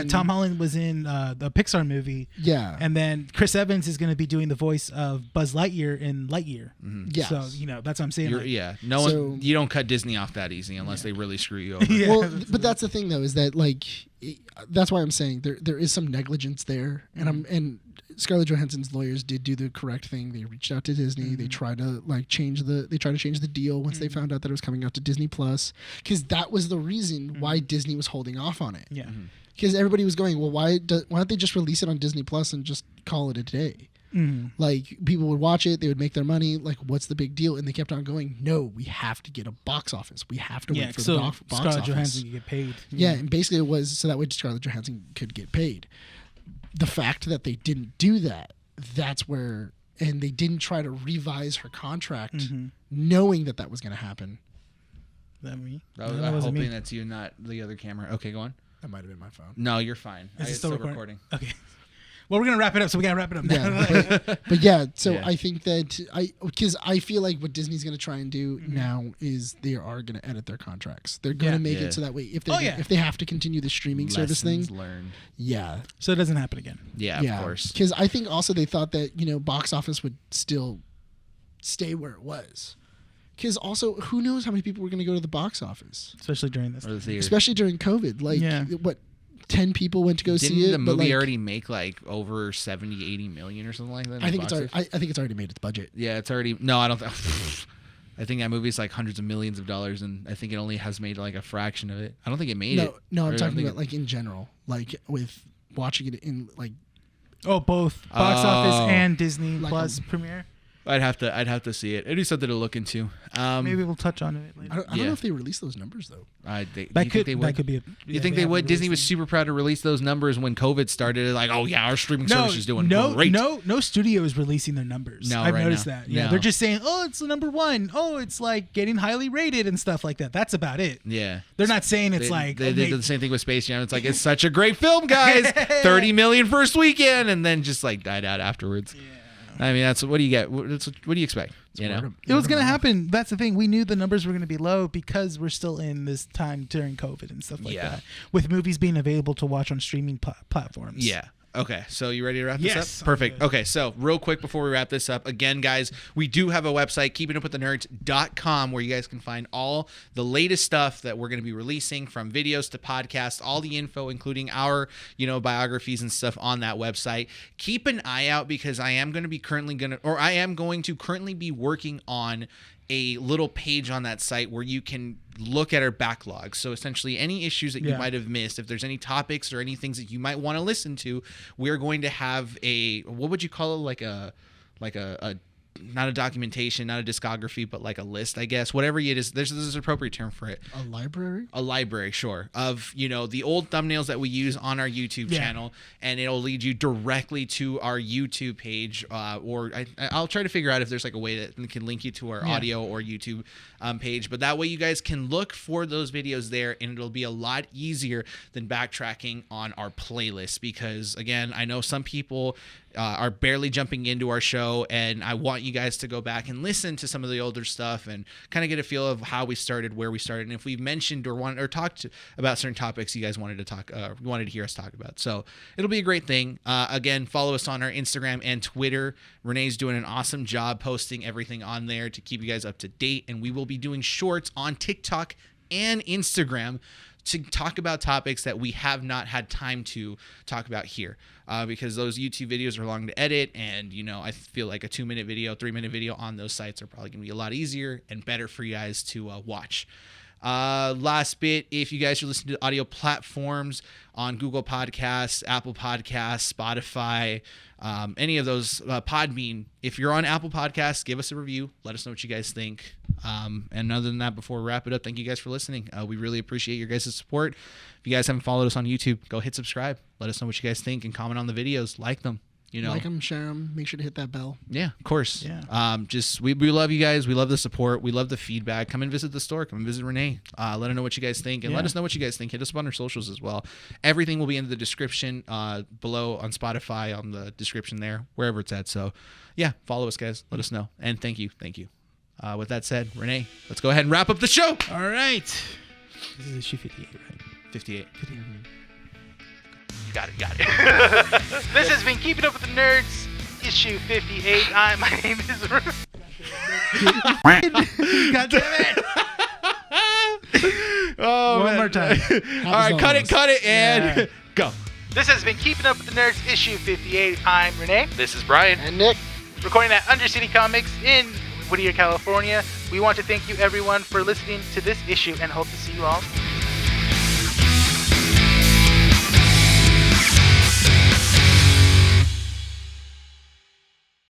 Tom Holland was in the Pixar movie. Yeah. And then Chris Evans is going to be doing the voice of Buzz Lightyear in Lightyear. Mm-hmm. Yeah. So, that's what I'm saying. You don't cut Disney off that easy unless they really screw you over. Well, but that's the thing though, is that that's why I'm saying there is some negligence there, and Scarlett Johansson's lawyers did do the correct thing. They reached out to Disney. They tried to change the deal once they found out that it was coming out to Disney Plus, because that was the reason why Disney was holding off on it. Yeah. Because everybody was going, well, why don't they just release it on Disney Plus and just call it a day? People would watch it, they would make their money. What's the big deal? And they kept on going, no, we have to get a box office. We have to wait for the box office. Scarlett Johansson could get paid. Yeah, and basically it was so that way Scarlett Johansson could get paid. The fact that they didn't do that's where, and they didn't try to revise her contract knowing that was going to happen. Is that me? I'm hoping that's you, not the other camera. Okay, go on. That might have been my phone. No, you're fine. Is it still recording? Okay. Well, we're gonna wrap it up, so we gotta wrap it up now. Yeah, but yeah. So I think that because I feel like what Disney's gonna try and do now is they are gonna edit their contracts. They're gonna make it so that way if they have to continue the streaming service thing, learned. Yeah. So it doesn't happen again. Yeah, of course. Because I think also they thought that box office would still stay where it was. Because also, who knows how many people were going to go to the box office, especially during this, especially during COVID. What 10 people went to go see it? Didn't the movie already make over 70, 80 million or something like that? I think it's already made its budget. Yeah, it's already. No, I don't. I think that movie's hundreds of millions of dollars, and I think it only has made a fraction of it. I don't think it made it. No, I'm talking about in general, with watching it in both box office and Disney Plus premiere. I'd have to see it. It'd be something to look into. Maybe we'll touch on it later. I don't know if they release those numbers though. That could be. You think they would? Disney was super proud to release those numbers when COVID started. Our streaming service is doing great. No studio is releasing their numbers. No, I've right noticed now. that. Yeah, they're just saying, it's the number one. Oh, it's getting highly rated and stuff like that. That's about it. Yeah, they're not saying it's they did the same thing with Space Jam. It's it's such a great film, guys. 30 million first weekend, and then just died out afterwards. Yeah. I mean, that's what do you get? What do you expect? It was going to happen. That's the thing. We knew the numbers were going to be low because we're still in this time during COVID and stuff like that, with movies being available to watch on streaming platforms. Yeah. Okay, so you ready to wrap this Yes, up? Perfect. Okay, so real quick before we wrap this up, again, guys, we do have a website, keepingupwiththenerds.com, where you guys can find all the latest stuff that we're going to be releasing, from videos to podcasts, all the info, including our, biographies and stuff on that website. Keep an eye out, because I am going to currently be working on a little page on that site where you can look at our backlog. So essentially any issues that you might have missed, if there's any topics or any things that you might want to listen to, we're going to have what would you call it? not a documentation, not a discography, but like a list, I guess. Whatever it is, there's an appropriate term for it. A library? A library, sure. Of, the old thumbnails that we use on our YouTube channel, and it'll lead you directly to our YouTube page. Or I'll try to figure out if there's like a way that can link you to our audio or YouTube page. But that way you guys can look for those videos there, and it'll be a lot easier than backtracking on our playlist. Because, again, I know some people are barely jumping into our show, and I want you guys to go back and listen to some of the older stuff and kind of get a feel of how we started, where we started, and if we've mentioned or talked about certain topics you guys wanted to hear us talk about. So it'll be a great thing. Again, follow us on our Instagram and Twitter. Renee's doing an awesome job posting everything on there to keep you guys up to date, and we will be doing shorts on TikTok and Instagram to talk about topics that we have not had time to talk about here, because those YouTube videos are long to edit, and I feel like a 2-minute video, 3-minute video on those sites are probably going to be a lot easier and better for you guys to watch. Last bit, if you guys are listening to audio platforms on Google Podcasts, Apple Podcasts, Spotify, any of those, Podbean, if you're on Apple Podcasts, give us a review. Let us know what you guys think. And other than that, before we wrap it up, thank you guys for listening. We really appreciate your guys' support. If you guys haven't followed us on YouTube, go hit subscribe. Let us know what you guys think and comment on the videos. Like them. Like them, share them. Make sure to hit that bell. Yeah, of course. Yeah. We love you guys. We love the support. We love the feedback. Come and visit the store. Come and visit Renee. Let her know what you guys think, and let us know what you guys think. Hit us up on our socials as well. Everything will be in the description below on Spotify, on the description there, wherever it's at. So, yeah, follow us, guys. Let us know, and thank you. With that said, Renee, let's go ahead and wrap up the show. All right. This is issue 58, right? 58. Got it. This has been Keeping Up with the Nerds, issue 58. My name is God damn it! One more time. All right, cut it, and go. This has been Keeping Up with the Nerds, issue 58. I'm Rene. This is Brian. And Nick. Recording at Undercity Comics in Whittier, California. We want to thank you, everyone, for listening to this issue, and hope to see you all